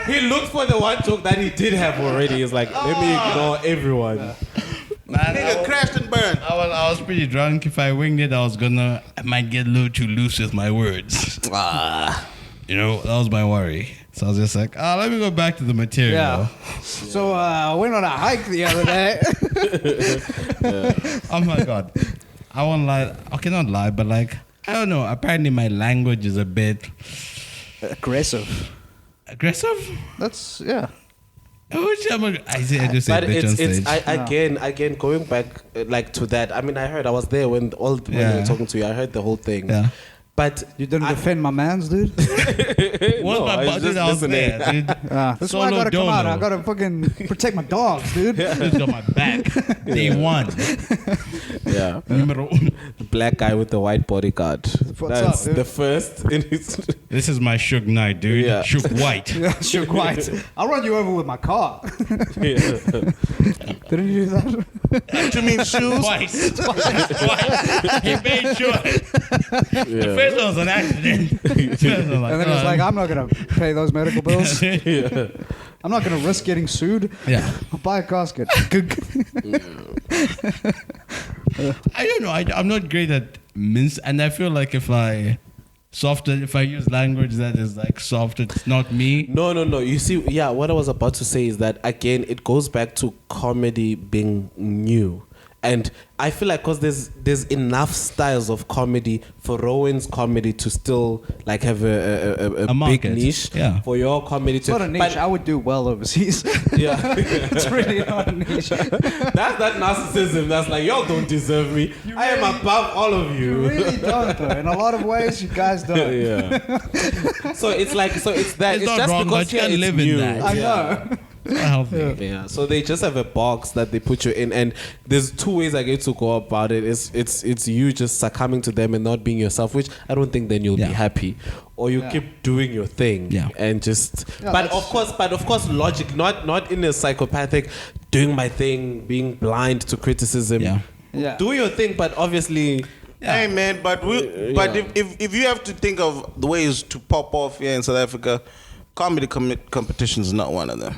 He looked for the one joke that he did have already. He's like, let me ignore everyone. Man, Nigga crashed and burned. I was pretty drunk. If I winged it, I might get a little too loose with my words. You know, that was my worry. So I was just like, let me go back to the material. Yeah. So I went on a hike the other day. Oh my God. I won't lie. I cannot lie, but like, I don't know. Apparently my language is a bit Aggressive. aggressive. That's, yeah. I just say But bitch on it's stage. again going back like to that. I mean, I heard I was there when they were talking to you. I heard the whole thing. Yeah. But You didn't defend my mans, dude? What's my I was budget? just I was listening. there, dude. That's why I gotta come out. I gotta fucking protect my dogs, dude. Who's got my back? Day one. yeah, Numero uno. the black guy with the white bodyguard. What's That's up, dude? the first in his. This is my Suge Knight, dude. Yeah. Suge White. Yeah, sure, quite. I'll run you over with my car. Didn't you do that? What you mean shoes? Twice. He made sure. The first one was an accident. And then it's like, I'm not gonna pay those medical bills. I'm not gonna risk getting sued. yeah. I'll buy a casket. I don't know. I'm not great at mince, and I feel like if I softer. If I use language that is like soft, it's not me. No. You see, yeah, what I was about to say is that, again, it goes back to comedy being new. And I feel like because there's enough styles of comedy for Rowan's comedy to still like have a big market. niche. Yeah. For your comedy to... It's not a niche. I would do well overseas. Yeah. It's really not a niche. That's that narcissism that's like, y'all don't deserve me. I am above all of You you. really don't, though. In a lot of ways, you guys don't. Yeah. So it's that. It's It's not just wrong, because but you here can it's live in new. that. I Yeah. know. It's not healthy. Yeah, so they just have a box that they put you in, and there's two ways I get to go about it. It's you just succumbing to them and not being yourself, which I don't think then you'll be happy, or you keep doing your thing, and just. Yeah, but of course, logic, not in a psychopathic, doing my thing, being blind to criticism. Yeah. Do your thing, but obviously. Hey man, but if you have to think of the ways to pop off here in South Africa, comedy competition is not one of them.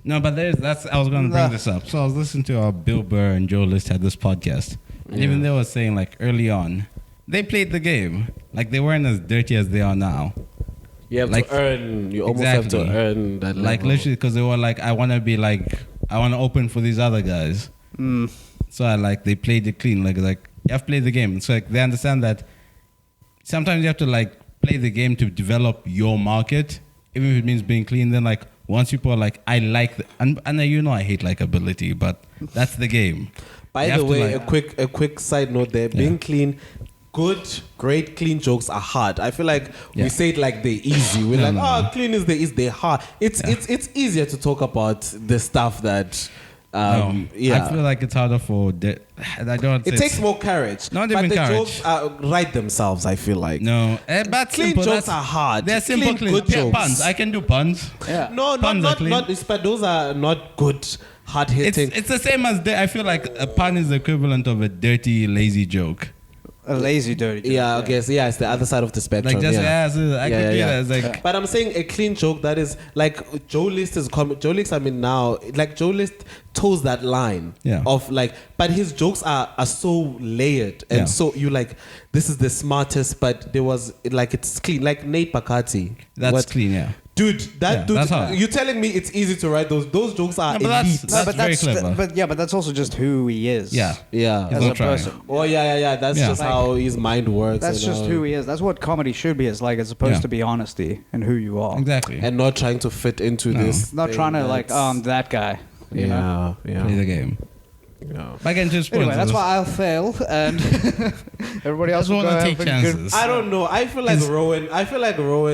No, but I was going to bring this up. So I was listening to Bill Burr and Joe List had this podcast. And even they were saying, like, early on, they played the game. Like, they weren't as dirty as they are now. You have like, to earn. You almost have to earn that level. Like, literally, because they were like, I want to open for these other guys. So, they played it clean. Like, you have to play the game. So, they understand that sometimes you have to, play the game to develop your market. Even if it means being clean, then once people are like, I like and I hate likability, but that's the game. By the way, a quick side note there, being clean, great clean jokes are hard. I feel like we say it like they're easy. We're clean is they're hard. It's easier to talk about the stuff that I feel like it's harder for I don't. It takes more courage. Not but even the courage. jokes write themselves. I feel like but clean simple, jokes are hard. They're simple, clean. Good jokes. Puns. I can do puns. Yeah. No, Puns are clean. but those are not good, hard hitting. It's the same as I feel like a pun is the equivalent of a dirty, lazy joke. A lazy, dirty joke. Yeah, okay. So it's the other side of the spectrum. I could do that. It's like, but I'm saying a clean joke that is like Joe List is Joe List. I mean now, like Joe List toes that line of but his jokes are so layered and so you this is the smartest, but there was it's clean. Like Nate Bakati, that's clean, Dude, dude, you're telling me it's easy to write those jokes are elite. That's very clever. But that's also just who he is. Yeah. As a person. Oh yeah. That's just how his mind works. That's just who he is. That's what comedy should be. It's it's supposed to be honesty and who you are. Exactly. And not trying to fit into this. Not trying to that guy. You know? Play the game. Yeah. Again, just anyway, that's why I'll fail, and everybody else will take chances. I don't know. I feel like Rowan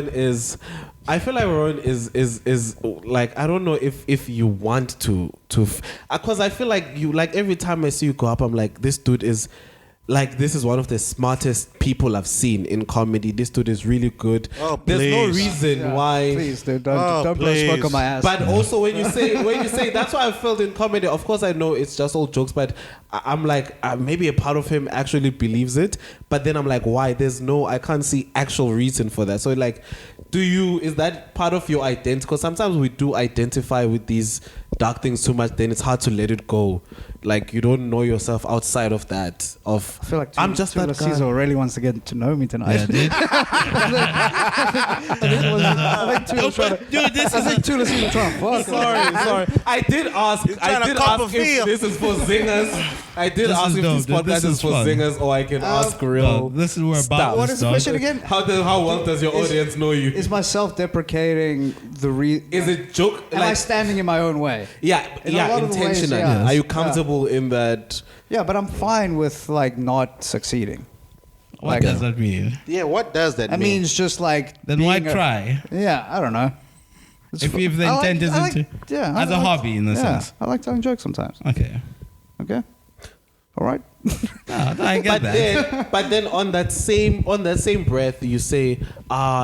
is like, I don't know if you want to because I feel like you, like, every time I see you go up, I'm like, this dude is like, this is one of the smartest people I've seen in comedy. This dude is really good. Oh, there's no please. reason why. Please, dude, don't blow smoke on my ass. But also when you say that's what I felt in comedy. Of course I know it's just all jokes, but I'm like, maybe a part of him actually believes it. But then I'm like, why? I can't see actual reason for that. So like, is that part of your identity? Because sometimes we do identify with these dark things too much, then it's hard to let it go. Like, you don't know yourself outside of that. I feel like I'm just that guy. Thulasizwe really wants to get to know me tonight. Yeah, dude. I think Thulasizwe trying to fuck. Sorry. I did ask if this is for zingers. I did ask if this podcast is for zingers, or I can ask real. This is where stuff. What is the question again? How well does your audience know you? Is my self-deprecating Is it joke? Am I standing in my own way? Yeah, intentionally. Are you comfortable in that? Yeah, but I'm fine with not succeeding. What does that mean? Yeah, what does that mean? That means just then why try? Yeah, I don't know. If the intent isn't as a hobby in a sense. I like telling jokes sometimes. Okay. All right. I get that. But then on that same breath, you say,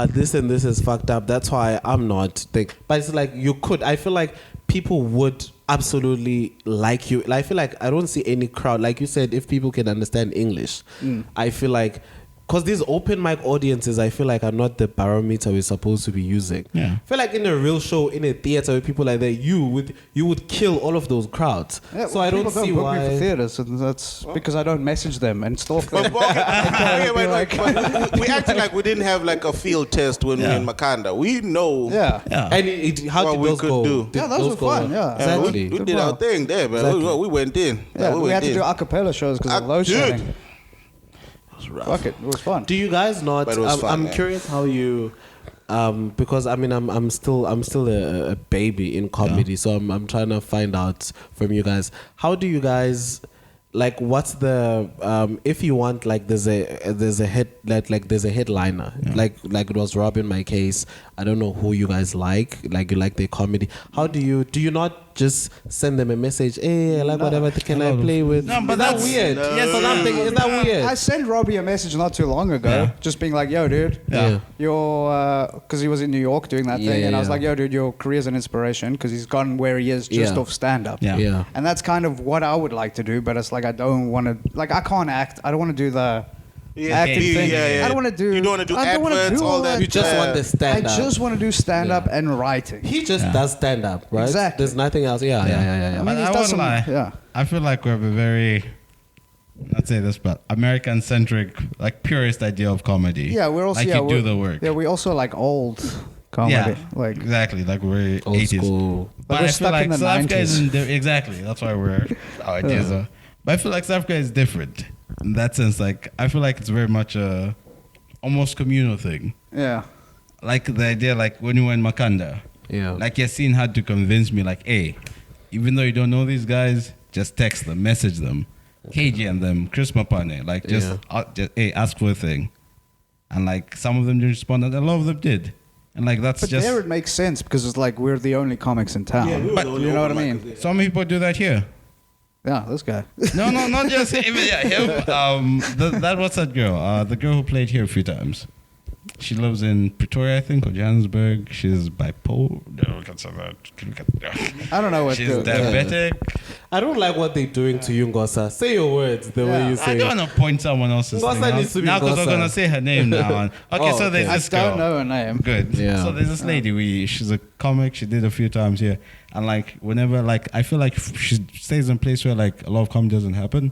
this and this is fucked up. That's why I'm not. But it's like, you could. I feel like people would absolutely like you. I feel like I don't see any crowd. Like you said, if people can understand English, I feel like because these open mic audiences, I feel like are not the barometer we're supposed to be using. Yeah. I feel like in a real show, in a theater with people like that, you would kill all of those crowds. Yeah, so I don't people see book why. me for theaters, and that's because I don't message them and stalk them. But we acted like we didn't have like a field test when we were in Makanda. We know. Yeah. And how What did we those could go? do. Did Yeah, those were go fun, well? yeah. Exactly. We did our thing there, man. Exactly. We went in. Yeah, we had to in. do a cappella shows because of load Dude. shedding. It was rough. Fuck it, it was fun. Do you guys not? But it was fun, I'm man. curious how you, because I mean I'm still a baby in comedy, so I'm trying to find out from you guys, how do you guys, like, what's the if you want, like, there's a headliner, like it was Rob in my case. I don't know who you guys like you like their comedy. How do you not just send them a message? Hey, I like whatever can I play with? No, but is that that's weird? no. Yes, but I'm thinking, is that weird? I sent Robbie a message not too long ago, Yeah. just being like, "Yo, dude, Yeah. you're," because he was in New York doing that Yeah, thing, and I was yeah. like, "Yo, dude, your career's an inspiration," because he's gotten where he is just Yeah. off stand up. Yeah. Yeah. And that's kind of what I would like to do, but it's like I don't want to. Like I can't act. I don't want to do the acting yeah, thing. yeah. I don't want to do. You don't want to do I don't wanna adverts, do all that. You just want the I stand up. just want to do stand up and writing. He just does stand up, right? Exactly. There's nothing else. Yeah. I mean, But he's I done won't some. lie. Yeah. I feel like we have a very, not say this, but American-centric, like purist idea of comedy. Yeah, we're also like yeah, you do we're- the work. Yeah, we also like old comedy. Yeah, Like exactly, like we're Old 80s. school. But we're I feel stuck like in the South Africa 90s. isn't exactly. That's why we're our ideas are. But I feel like South Africa is different in that sense. Like I feel like it's very much a almost communal thing. yeah. Like the idea, like when you were in Makanda, Yeah. like Yassine had to convince me, like, hey, even though you don't know these guys, just text them, message them, KG and them, Chris Mapane, like just hey, ask for a thing, and like some of them didn't respond, and a lot of them did, and like that's But just. there it makes sense because it's like we're the only comics in town. Yeah, we were But the only you know what I open mean? micers, Some people do that here. Yeah, this guy. No, not just him. Yeah, him. That was that girl. The girl who played here a few times. She lives in Pretoria, I think, or Johannesburg. She's bipolar. No, we can say that. I don't know what. She's the- diabetic. I don't like what they're doing to you, Ngosa. Say your words the way you I say don't it. want to point someone else's Ngosa thing out. needs to be Now because we're Ngosa. going to say her name now. Okay, Oh, so there's okay. I this girl. don't know her name. Good. Yeah. So there's this lady. She's a comic. She did a few times here, and like whenever, like I feel like she stays in a place where like a lot of comedy doesn't happen,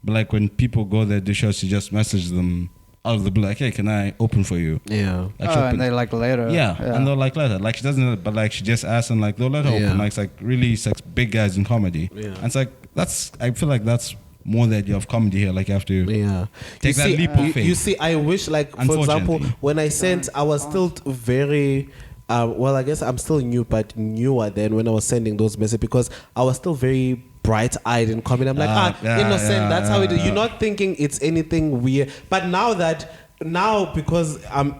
but like when people go there do shows, she just messages them out of the blue, like, hey, can I open for you? Yeah. Like, Oh, she'll and put- they like later. yeah, and they'll like let her. Like she doesn't, but like she just asks and like they'll let her Yeah. open. Like it's like really it's like big guys in comedy. Yeah. And it's like that's I feel like that's more the idea of comedy here. Like you have to Yeah. take that leap of faith. You see, I wish, like, for example, Unfortunately. when I sent, I was still very, well, I guess I'm still new, but newer than when I was sending those messages because I was still very bright-eyed in comedy. I'm like, innocent, that's how it is. You're not thinking it's anything weird. But now because I'm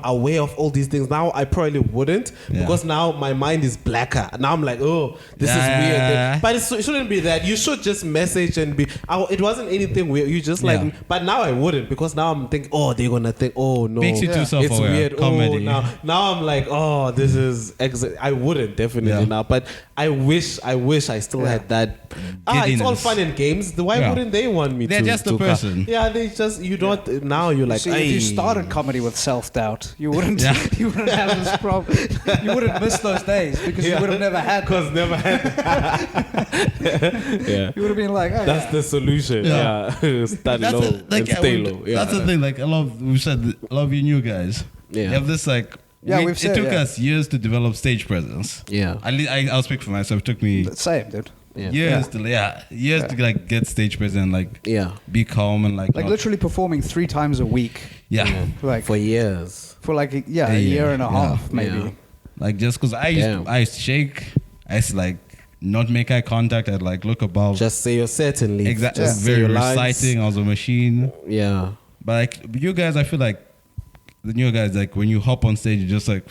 aware of all these things. Now I probably wouldn't because now my mind is blacker. Now I'm like, oh, this is weird. But it shouldn't be that. You should just message and be. It wasn't anything weird. You just like. But now I wouldn't because now I'm thinking, oh, they're gonna think, oh no, Makes you too it's self-aware. weird. Comedy. Oh, now I'm like, oh, this is. I wouldn't definitely now. But I wish I still had that. It's all Giddiness. fun and games. Why wouldn't they want me? They're just a to person. Yeah, they just you don't. Now you're like. See, if you started comedy with self-doubt, you wouldn't you wouldn't have this problem. You wouldn't miss those days because you would have never had them. Because never had. Yeah. You would have been like, oh, That's the solution. Yeah. Start That's low the- like, and stay yeah, low. Yeah. That's the thing. Like we said, a lot of you new guys. Yeah. You have this like. Yeah, we've said, it took yeah. us years to develop stage presence. Yeah. I'll speak for myself. It took me same, dude. Yeah. years to like get stage presence, like Yeah. be calm and like Like not- literally performing 3 times a week, yeah. like For years. for like a A year and a year, half, yeah. maybe. Yeah. Like just because I Damn. used to shake, I used to like not make eye contact. I'd like look above. Just say your set and leave. Exactly. Just say Very your lines. reciting. I was a machine. Yeah. But like you guys, I feel like the new guys, like when you hop on stage, you just like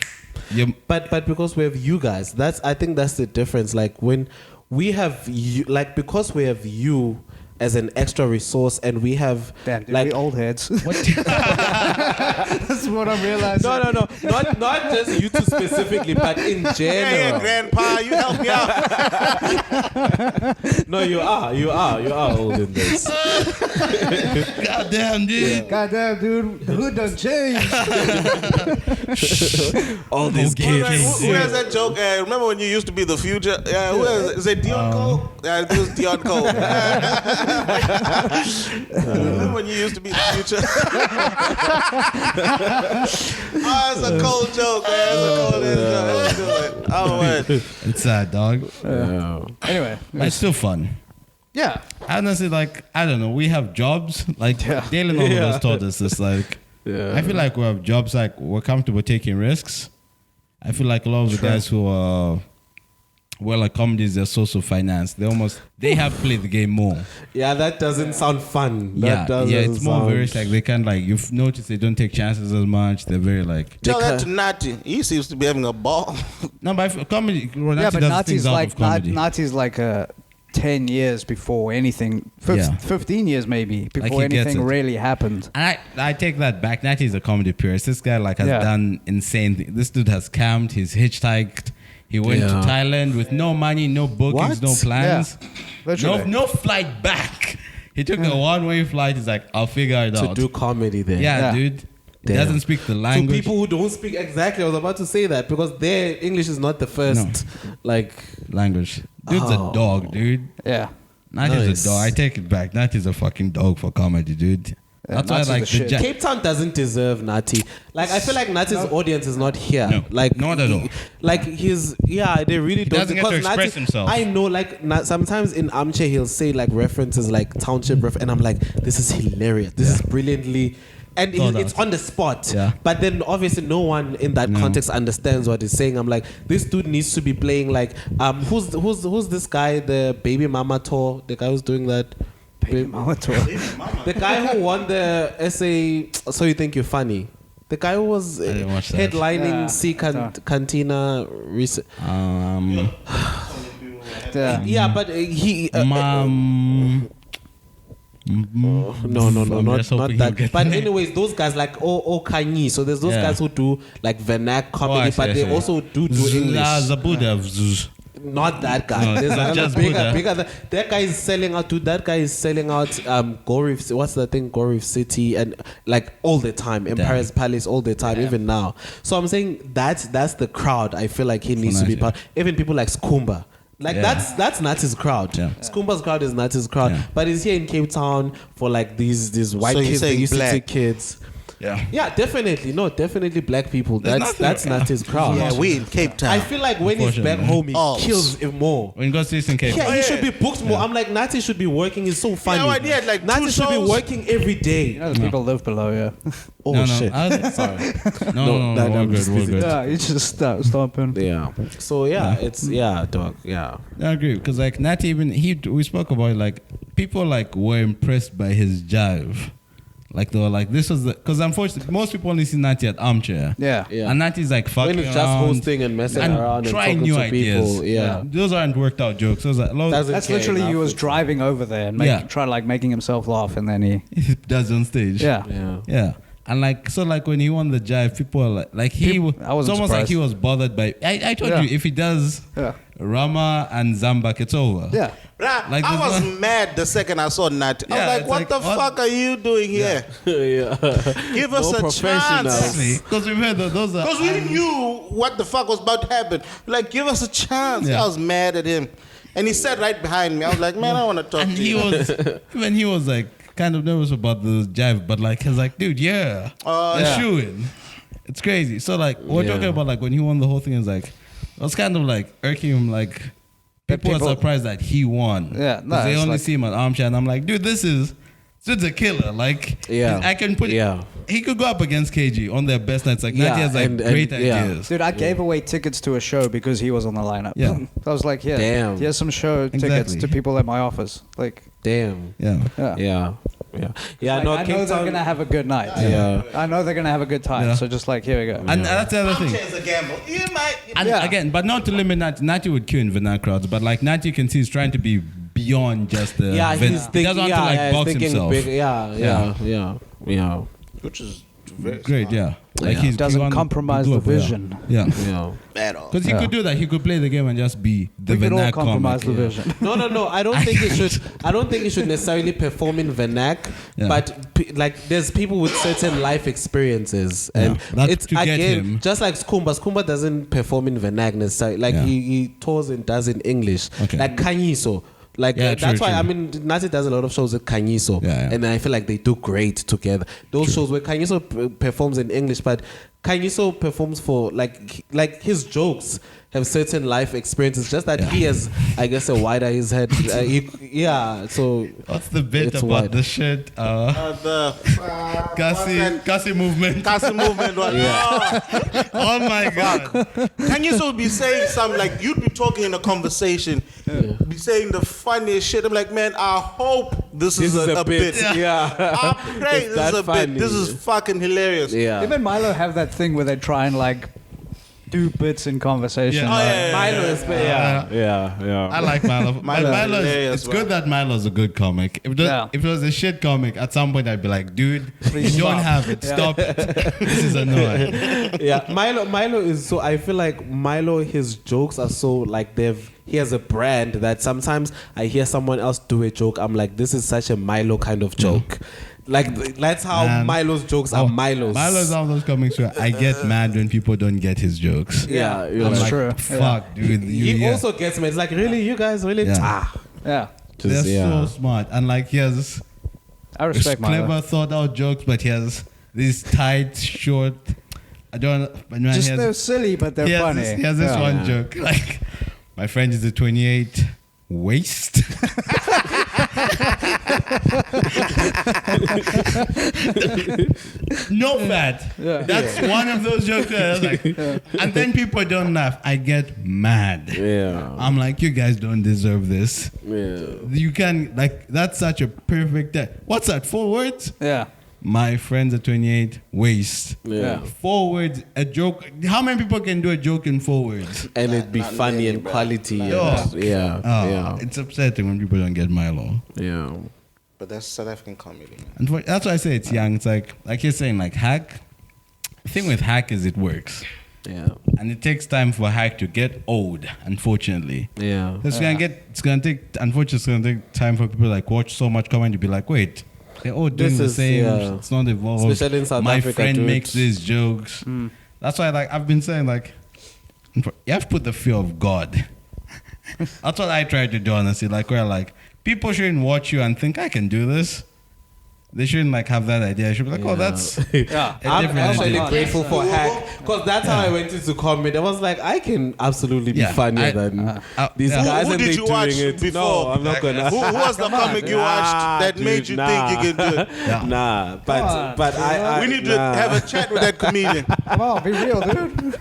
you. But because we have you guys, I think that's the difference. Like when we have you, like because we have you, as an extra resource, and we have Damn, dude, like we old heads. That's what I'm realizing. no, not just you two specifically, but in Yeah, general. Grandpa, you help me out. No, you are old in this. Goddamn, dude. Goddamn, dude, the hood done changed. All these kids. Who has that joke? Remember when you used to be the future? Who is it? Dion Cole? Yeah, it was Dion Cole. Remember when you used to be the future? Oh, it's a cold joke, man. It's a cold joke. Let's do it. Oh, man. It's sad, dog. Anyway, But it's still fun. yeah. Honestly, like, I don't know. We have jobs. Like, Dale and all of us taught us this. Like, I feel like we have jobs, like, we're comfortable taking risks. I feel like a lot of the guys who are like comedies, they're social finance. They have played the game more. Yeah, that doesn't sound fun. Yeah, it's more very like they can like you've noticed they don't take chances as much. They're very like Tell that to Nati. He seems to be having a ball. no, but comedy. Yeah, but does Nati's things out like of comedy. Nati's like 10 years before anything, 15 years maybe before he gets anything it. really happened. And I take that back. Nati's a comedy purist. This guy like has done insane things. This dude has camped. He's hitchhiked. He went to Thailand with no money, no bookings, no plans, no flight back. He took a one-way flight. He's like, I'll figure it out. To do comedy there. Yeah, dude. He doesn't speak the To language. people who don't speak exactly, I was about to say that because their English is not the first language. Dude's a dog, dude. Yeah. Nati's a dog. I take it back. Nati's a fucking dog for comedy, dude. That's why I like the Cape Town doesn't deserve Nati. Like I feel like Nati's audience is not here. No, like not at all. Like they really don't. doesn't get to express himself. I know, like sometimes in Armchair he'll say like references like township and I'm like, this is hilarious. This is brilliantly. And it's on the spot. Yeah. But then obviously no one in that context understands what he's saying. I'm like, this dude needs to be playing like who's this guy, the baby mama tour, the guy who's doing that. Baby mama tour. The guy who won the essay So You Think You're Funny. The guy who was headlining C Cantina recent. Yeah, but he no, not that. But anyways, those guys like Kanyi. So there's those guys who do like vernac comedy, but they also do English. Not that guy. No, there's another just bigger. That guy is selling out. Dude, that guy is selling out. Gorif. What's the thing? Gorif City and like all the time. Empire's Palace all the time. Even now. So I'm saying that's the crowd. I feel like he needs to be part. Even people like Skumba. Like that's Nati's crowd. Yeah. Skumba's crowd is Nati's crowd, but he's here in Cape Town for like these white kids that used to take kids. Yeah, definitely. No, definitely black people. That's Nati's crowd. Yeah, we in Cape Town. I feel like when he's back home, he kills it more. When he goes to Eastern Cape. Yeah, he should be booked more. I'm like, Nati should be working. He's so funny. You know what? He had like Nati should be working every day. You know, the people live below, yeah. Oh, shit. Sorry. No, we're good. Yeah, you just stopping. Yeah. So, it's, dog. Yeah. I agree. Because, like, Nati we spoke about, like, people, like, were impressed by his jive. Like they were like, this was because unfortunately most people only see Nati at Armchair. Yeah. And Nati's like fucking when it's just around hosting and messing around and trying talking new to ideas. People. Yeah. Those aren't worked out jokes. Those are, That's literally he was driving over there and trying like making himself laugh, and then he does on stage. Yeah. And like so, like when he won the jive, people are like he was almost surprised. like he was bothered by. I told you if he does Rama and Zambak, it's over. Yeah. Like I was mad the second I saw Nat. I was like, what the fuck are you doing here? Give us a chance. Because we've heard those are. Because we knew what the fuck was about to happen. Like, give us a chance. I was mad at him. And he sat right behind me. I was like, man, I want to talk to you. And he was like kind of nervous about the jive, but like he was like, dude, shoe in. It's crazy. So like we're talking about like when he won the whole thing, is like it was kind of like irking him, like people were surprised that he won. Yeah, because they only see him at Armchair, and I'm like, dude, this is a killer. Like, I can put. He could go up against KG on their best nights. Like, Nati has like great ideas. Dude, I gave away tickets to a show because he was on the lineup. Yeah, I was like, here's some show tickets to people at my office. Like, damn. Like, I know they're gonna have a good night. I know they're gonna have a good time. So just like, here we go. And that's the other thing. Armchair's a gamble. You might. And again, but not to limit Nati. Nati would kill in Vernac crowds, but like Nati, you can see, is trying to be beyond just the. Yeah, he he's doesn't thinking. want Yeah, to like yeah, box he's thinking himself. big. Yeah. Which is very Great, smart. yeah. Like Yeah. he Doesn't compromise the vision. Yeah. Yeah. At all. Because he could do that. He could play the game and just be the We could all vernac compromise comic. the vision. No. I don't think it should. I don't think it should necessarily perform in vernac. Yeah. But like, there's people with certain life experiences, Yeah. and That's it's to get again him. just like Skumba. Skumba doesn't perform in vernac necessarily. Like Yeah. he tours and does in English. Okay. Like Kanyiso. Like Yeah, that's true, why true. I mean Nazi does a lot of shows with Kanyiso, Yeah. and I feel like they do great together. Those shows where Kanyiso performs in English, but Kanyiso performs for like his jokes have certain life experiences. Just that he has, I guess, a wider his head. So What's the bit It's about wide. the shit? The Kasi movement. Kasi movement was. Oh my god. Can you so be saying something like you'd be talking in a conversation, be saying the funniest shit? I'm like, man, I hope this is a bit. Yeah. I pray It's this that is a funny. bit. This is fucking hilarious. Yeah. Him and Milo have that thing where they try and like do bits in conversation. Yeah. Oh, yeah. Milo is yeah. I like Milo. Milo is Milo hilarious, it's bro. good that Milo's a good comic. If it was a shit comic, at some point I'd be like, dude, Please you don't stop. have it. Stop it. This is annoying. Yeah, Milo is so. I feel like Milo, his jokes are so like he has a brand that sometimes I hear someone else do a joke. I'm like, this is such a Milo kind of joke. Like that's how Man. Milo's jokes are. Milo's. Milo's one of those comics where I get mad when people don't get his jokes. Yeah, you're I'm That's like, true. fuck, dude. He also gets me. It's like, really, you guys really? Yeah. Yeah. They're so smart. And like he has I respect clever Milo. thought out jokes, but he has these tight, short. I don't. But man, Just he has, they're silly, but they're he has funny. This, he has this Yeah. one joke. Like, my friend is a 28 waist. No fat. Yeah. That's one of those jokes where I was like, and then people don't laugh. I get mad. Yeah. I'm like, you guys don't deserve this. Yeah. You can like that's such a perfect. What's that? 4 words? Yeah. My friend's a 28 waist. Yeah. 4 words. A joke. How many people can do a joke in 4 words? And it'd be Not funny many, and bro. quality. Not And, yeah. Oh, Yeah. it's upsetting when people don't get Milo. Yeah. But that's South African comedy, man. And that's why I say it's young. It's like you're saying, like hack. The thing with hack is it works, Yeah. and it takes time for hack to get old. Unfortunately, Yeah. it's gonna take. Unfortunately, it's gonna take time for people to, like watch so much comedy to be like, wait, they're all doing This the is, same. yeah. It's not evolved. Especially in South My Africa, friend dude. makes these jokes. That's why, like I've been saying, like you have to put the fear of God. That's what I try to do, honestly. Like where like people shouldn't watch you and think I can do this. They shouldn't like have that idea. They should be like, oh, that's Yeah. a I'm different actually idea. grateful for hack because that's how I went into comedy. I was like, I can absolutely be Yeah, funnier than these yeah. guys, Who and did they you watch doing it. before? No, I'm not gonna. Who was the comic you watched that made you think you can do it? Yeah. Nah, but on, I We need to have a chat with that comedian. Come on, be real, dude.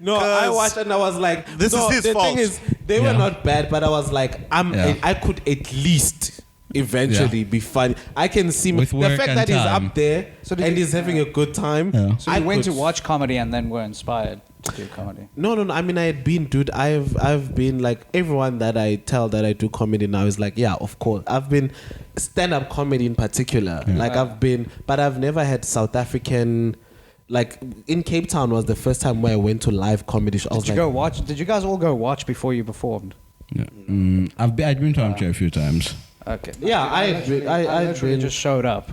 No, I 'Cause watched and I was like, this no, is his the fault. thing is, they were Yeah. not bad, but I was like, Yeah. I could at least eventually be funny. I can see With the work fact and that he's time. up there So did and you- he's having a good time. Yeah. So I you went to could- watch comedy and then were inspired to do comedy. No. I mean, I had been, dude. I've been like everyone that I tell that I do comedy now is like, yeah, of course. I've been stand-up comedy in particular. Like I've been, but I've never had South African. Like in Cape Town was the first time where I went to live comedy show. I was Did you like, go watch? Did you guys all go watch before you performed? Yeah. I've been to Armchair a few times. Okay. Yeah, I literally been- just showed up.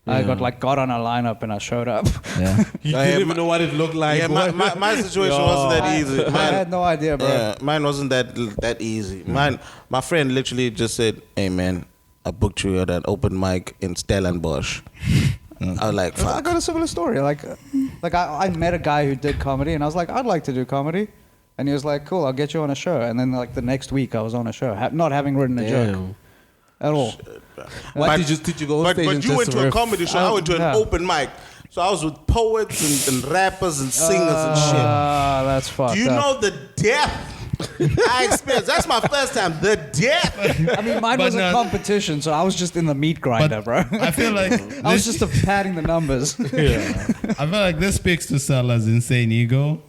I got on a lineup and I showed up. Yeah. you Yeah, didn't even know what it looked like. Yeah, my situation wasn't that easy. I Mine, had no idea, bro. yeah, mine wasn't that easy. My friend literally just said, "Hey man, I booked you at an open mic in Stellenbosch." I was like, I "Fuck." got a similar story. Like I met a guy who did comedy, and I was like, I'd like to do comedy, and he was like, cool, I'll get you on a show. And then like the next week, I was on a show, not having written a joke Damn. at all. What But- did you go on But stage and you just went to a riff? comedy show. I went to an Yeah. open mic. So I was with poets and rappers and singers and shit. Ah, that's fucked Do you up. know the depth I experienced? That's my first time. The depth. I mean, mine But was a no- competition, so I was just in the meat grinder, bro. I feel like I was this, just padding the numbers. I feel like this speaks to Sala's insane ego,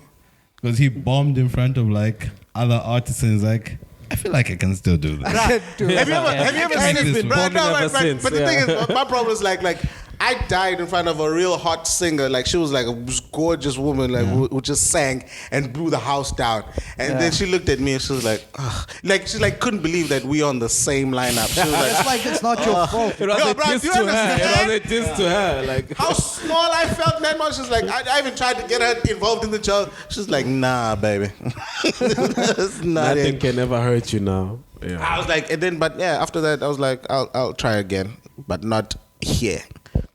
because he bombed in front of like other artists and he's like, I feel like I can still do this. Have you ever Like seen this it? one. But, no, Ever but since, the yeah. thing is, my problem is like I died in front of a real hot singer. Like she was like a gorgeous woman, like who just sang and blew the house down. And then she looked at me and she was like, ugh. Like she like couldn't believe that we on the same lineup. She was like, It's like it's not your fault. It was Yo, a bro, diss do you to her. It understand? was a diss to her. Like, how small I felt that much. She's like, I even tried to get her involved in the show. She's like, nah, baby. That's not nothing it. can ever hurt you now. Yeah. I was like, and then, but yeah, after that, I was like, I'll try again, but not here.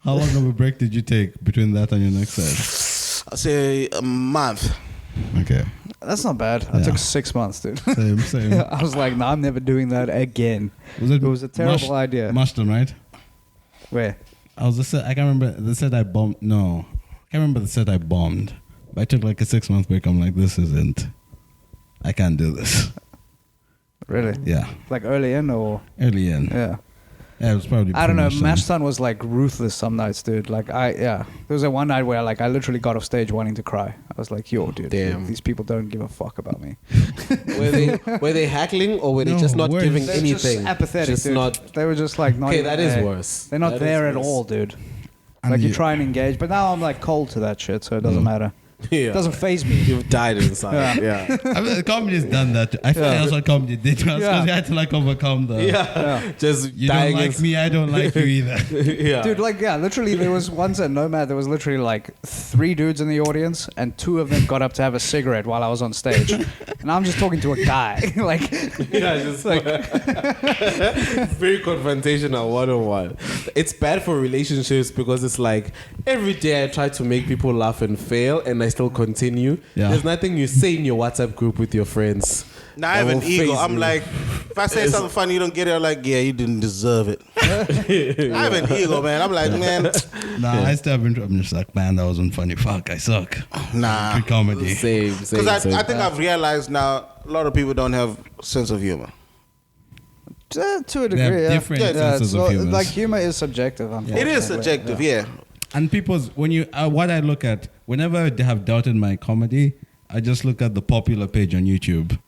How long of a break did you take between that and your next set? I'll say a month. Okay. That's not bad. I took 6 months, dude. Same. I was like, no, I'm never doing that again. It was a terrible idea. Mushton, right? Where? I can't remember the set I bombed. No. I can't remember the set I bombed. But I took like a 6-month break. I'm like, I can't do this. Really? Yeah. Like early in or? Early in. Yeah. Yeah, it was probably. I don't know. pretty much Mashton was like ruthless some nights, dude. Like there was a one night where like I literally got off stage wanting to cry. I was like, yo, dude, Damn. these people don't give a fuck about me. Were they hackling or were they No, just not worse. giving They're anything? just apathetic, Just dude. not. They were just like not Okay, even that is there. worse. They're not That there is at worse. all, dude. And Like you you- try and engage, but now I'm like cold to that shit, so it doesn't matter. Yeah. It doesn't phase me. You've died inside. Yeah. I mean, comedy's done that. I feel like that's what comedy did. Because Yeah. you had to like overcome the. Yeah. Just You dying don't like me, I don't like you either. Yeah. Dude, like, yeah, literally, there was once at Nomad, there was literally like 3 dudes in the audience, and 2 of them got up to have a cigarette while I was on stage. And I'm just talking to a guy. Like, Yeah, just like very confrontational one-on-one. It's bad for relationships because it's like every day I try to make people laugh and fail and I still continue. Yeah. There's nothing you say in your WhatsApp group with your friends. Now I have that an will ego. faze I'm me. like, if I say something funny, you don't get it. I'm like, yeah, you didn't deserve it. I have an ego, man. I'm like, man, Nah, I still haven't. I'm just like, man, that wasn't funny. Fuck, I suck. nah. Good comedy. Same. Because I think I've realized now a lot of people don't have sense of humor. to a They have degree, yeah. different senses so, of humor. like, humor is subjective, unfortunately. It is subjective, yeah. And people's what I look at whenever they have doubted my comedy, I just look at the popular page on YouTube.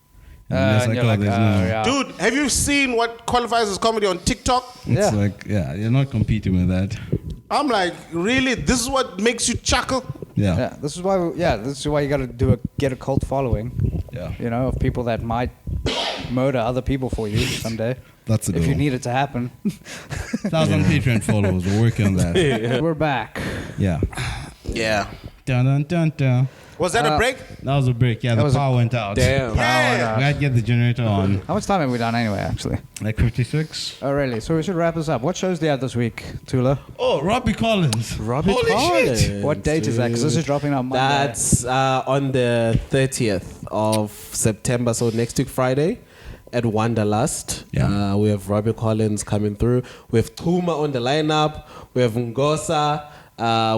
And I'm just and you're like, there's no. yeah. Dude, have you seen what qualifies as comedy on TikTok? Yeah. It's like, yeah, you're not competing with that. I'm like, really? This is what makes you chuckle? Yeah. Yeah, this is why. This is why you got to get a cult following. Yeah. You know, of people that might murder other people for you someday. That's the If you goal. need it to happen. 1,000 Patreon followers. We're working on that. We're back. Yeah. Yeah. Dun, dun, dun, dun. Was that a break? That was a break. Yeah, the was a- power went out. Damn. Yeah. We had to get the generator on. How much time have we done anyway? Actually. Like 56. Oh really? So we should wrap this up. What shows do you have this week, Tula? Oh, Robbie Collins. Robbie Holy Collins. shit. What date is that? Because this is dropping on Monday. That's on the 30th of September, so next week Friday at Wanderlust. Yeah. We have Robbie Collins coming through. We have Tuma on the lineup. We have Ngosa.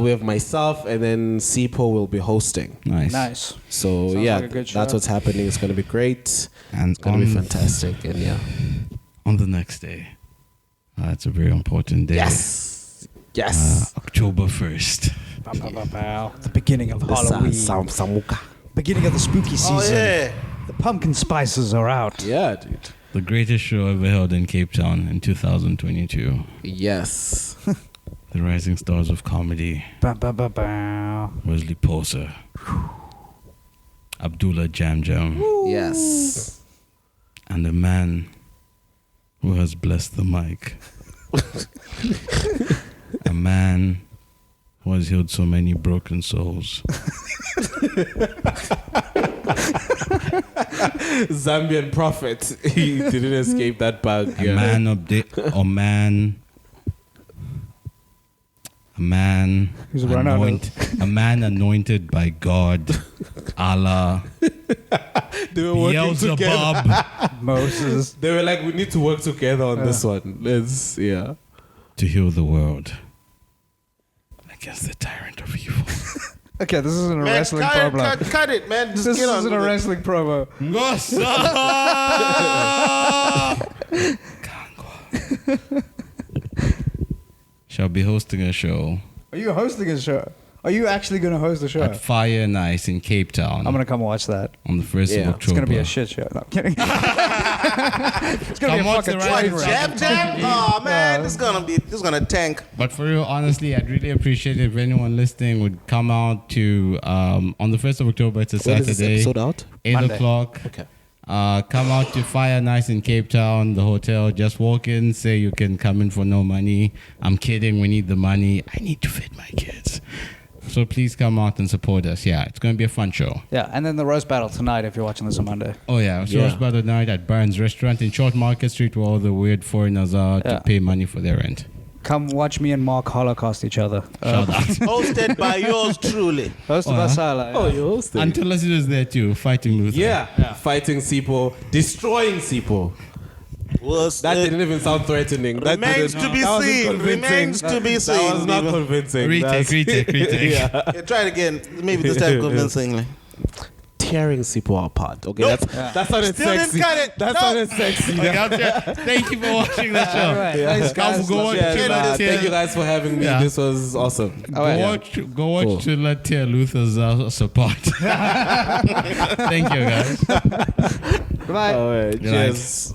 We have myself, and then Sipo will be hosting. Nice. So Sounds yeah, like a good show. that's what's happening. It's gonna be great. And It's gonna be fantastic, and yeah. On the next day. That's a very important day. Yes. Yes. October 1st. Bow, bow, bow, bow. The beginning of The Halloween. Samuka. Beginning of the spooky season. Oh, yeah. The pumpkin spices are out. Yeah, dude. The greatest show ever held in Cape Town in 2022. Yes. The rising stars of comedy. Bow, bow, bow, bow. Wesley Poser. Abdullah Jam Jam. Yes. And the man who has blessed the mic. A man who has healed so many broken souls. Zambian prophet. He didn't escape that bug. A man Who's run out a man anointed by God, Allah, They were working together. Beelzebub, Moses. They were like, we need to work together on this one. Let's, yeah. to heal the world against the tyrant of evil. Okay, this isn't a Man, wrestling promo. cut it, man. Just This get on isn't a with it. wrestling promo. Shall be hosting a show. Are you hosting a show? Are you actually going to host the show? at Fire and Ice in Cape Town I'm going to come watch that. on the 1st of Yeah. October. It's going to be a shit show. No, I'm kidding. It's going to Come be a watch fucking the train ride. wreck. Jab, jab. Oh man, this is gonna tank. But for real, honestly, I'd really appreciate it if anyone listening would come out to on the 1st of October. It's a When is this Saturday, episode out? 8 Monday. o'clock. Okay. Come out to Fire Nice in Cape Town, the hotel. Just walk in, say you can come in for no money. I'm kidding. We need the money. I need to feed my kids. So please come out and support us. Yeah, it's going to be a fun show. Yeah, and then the roast battle tonight if you're watching this on Monday. Oh, yeah. So it's about the night at Burns Restaurant in Short Market Street where all the weird foreigners are Yeah. to pay money for their rent. Come watch me and Mark Holocaust each other. Shout out. Hosted by yours truly. Hosted by Sala. Oh, you're hosting. And Thulasizwe is there too, fighting Luther. Yeah. Fighting Sipo, destroying Sipo. That didn't even sound threatening. That Remains didn't- to be that wasn't seen. convincing. Remains to be That was seen. not Nemo. convincing. Retake. Yeah. Yeah, try it again. Maybe this time convincingly. Tearing Sipo apart. Okay, Nope. that sounded Still didn't sexy. cut it. That No. sounded sexy. Okay, thank you for watching the show. All right. Thanks, guys. Go watch Yeah, Tula Tear- thank you guys for having me. Yeah. This was awesome. All right. Go watch Cool. Tula Tear Luther's apart. Thank you, guys. Goodbye. All right, Good night. cheers.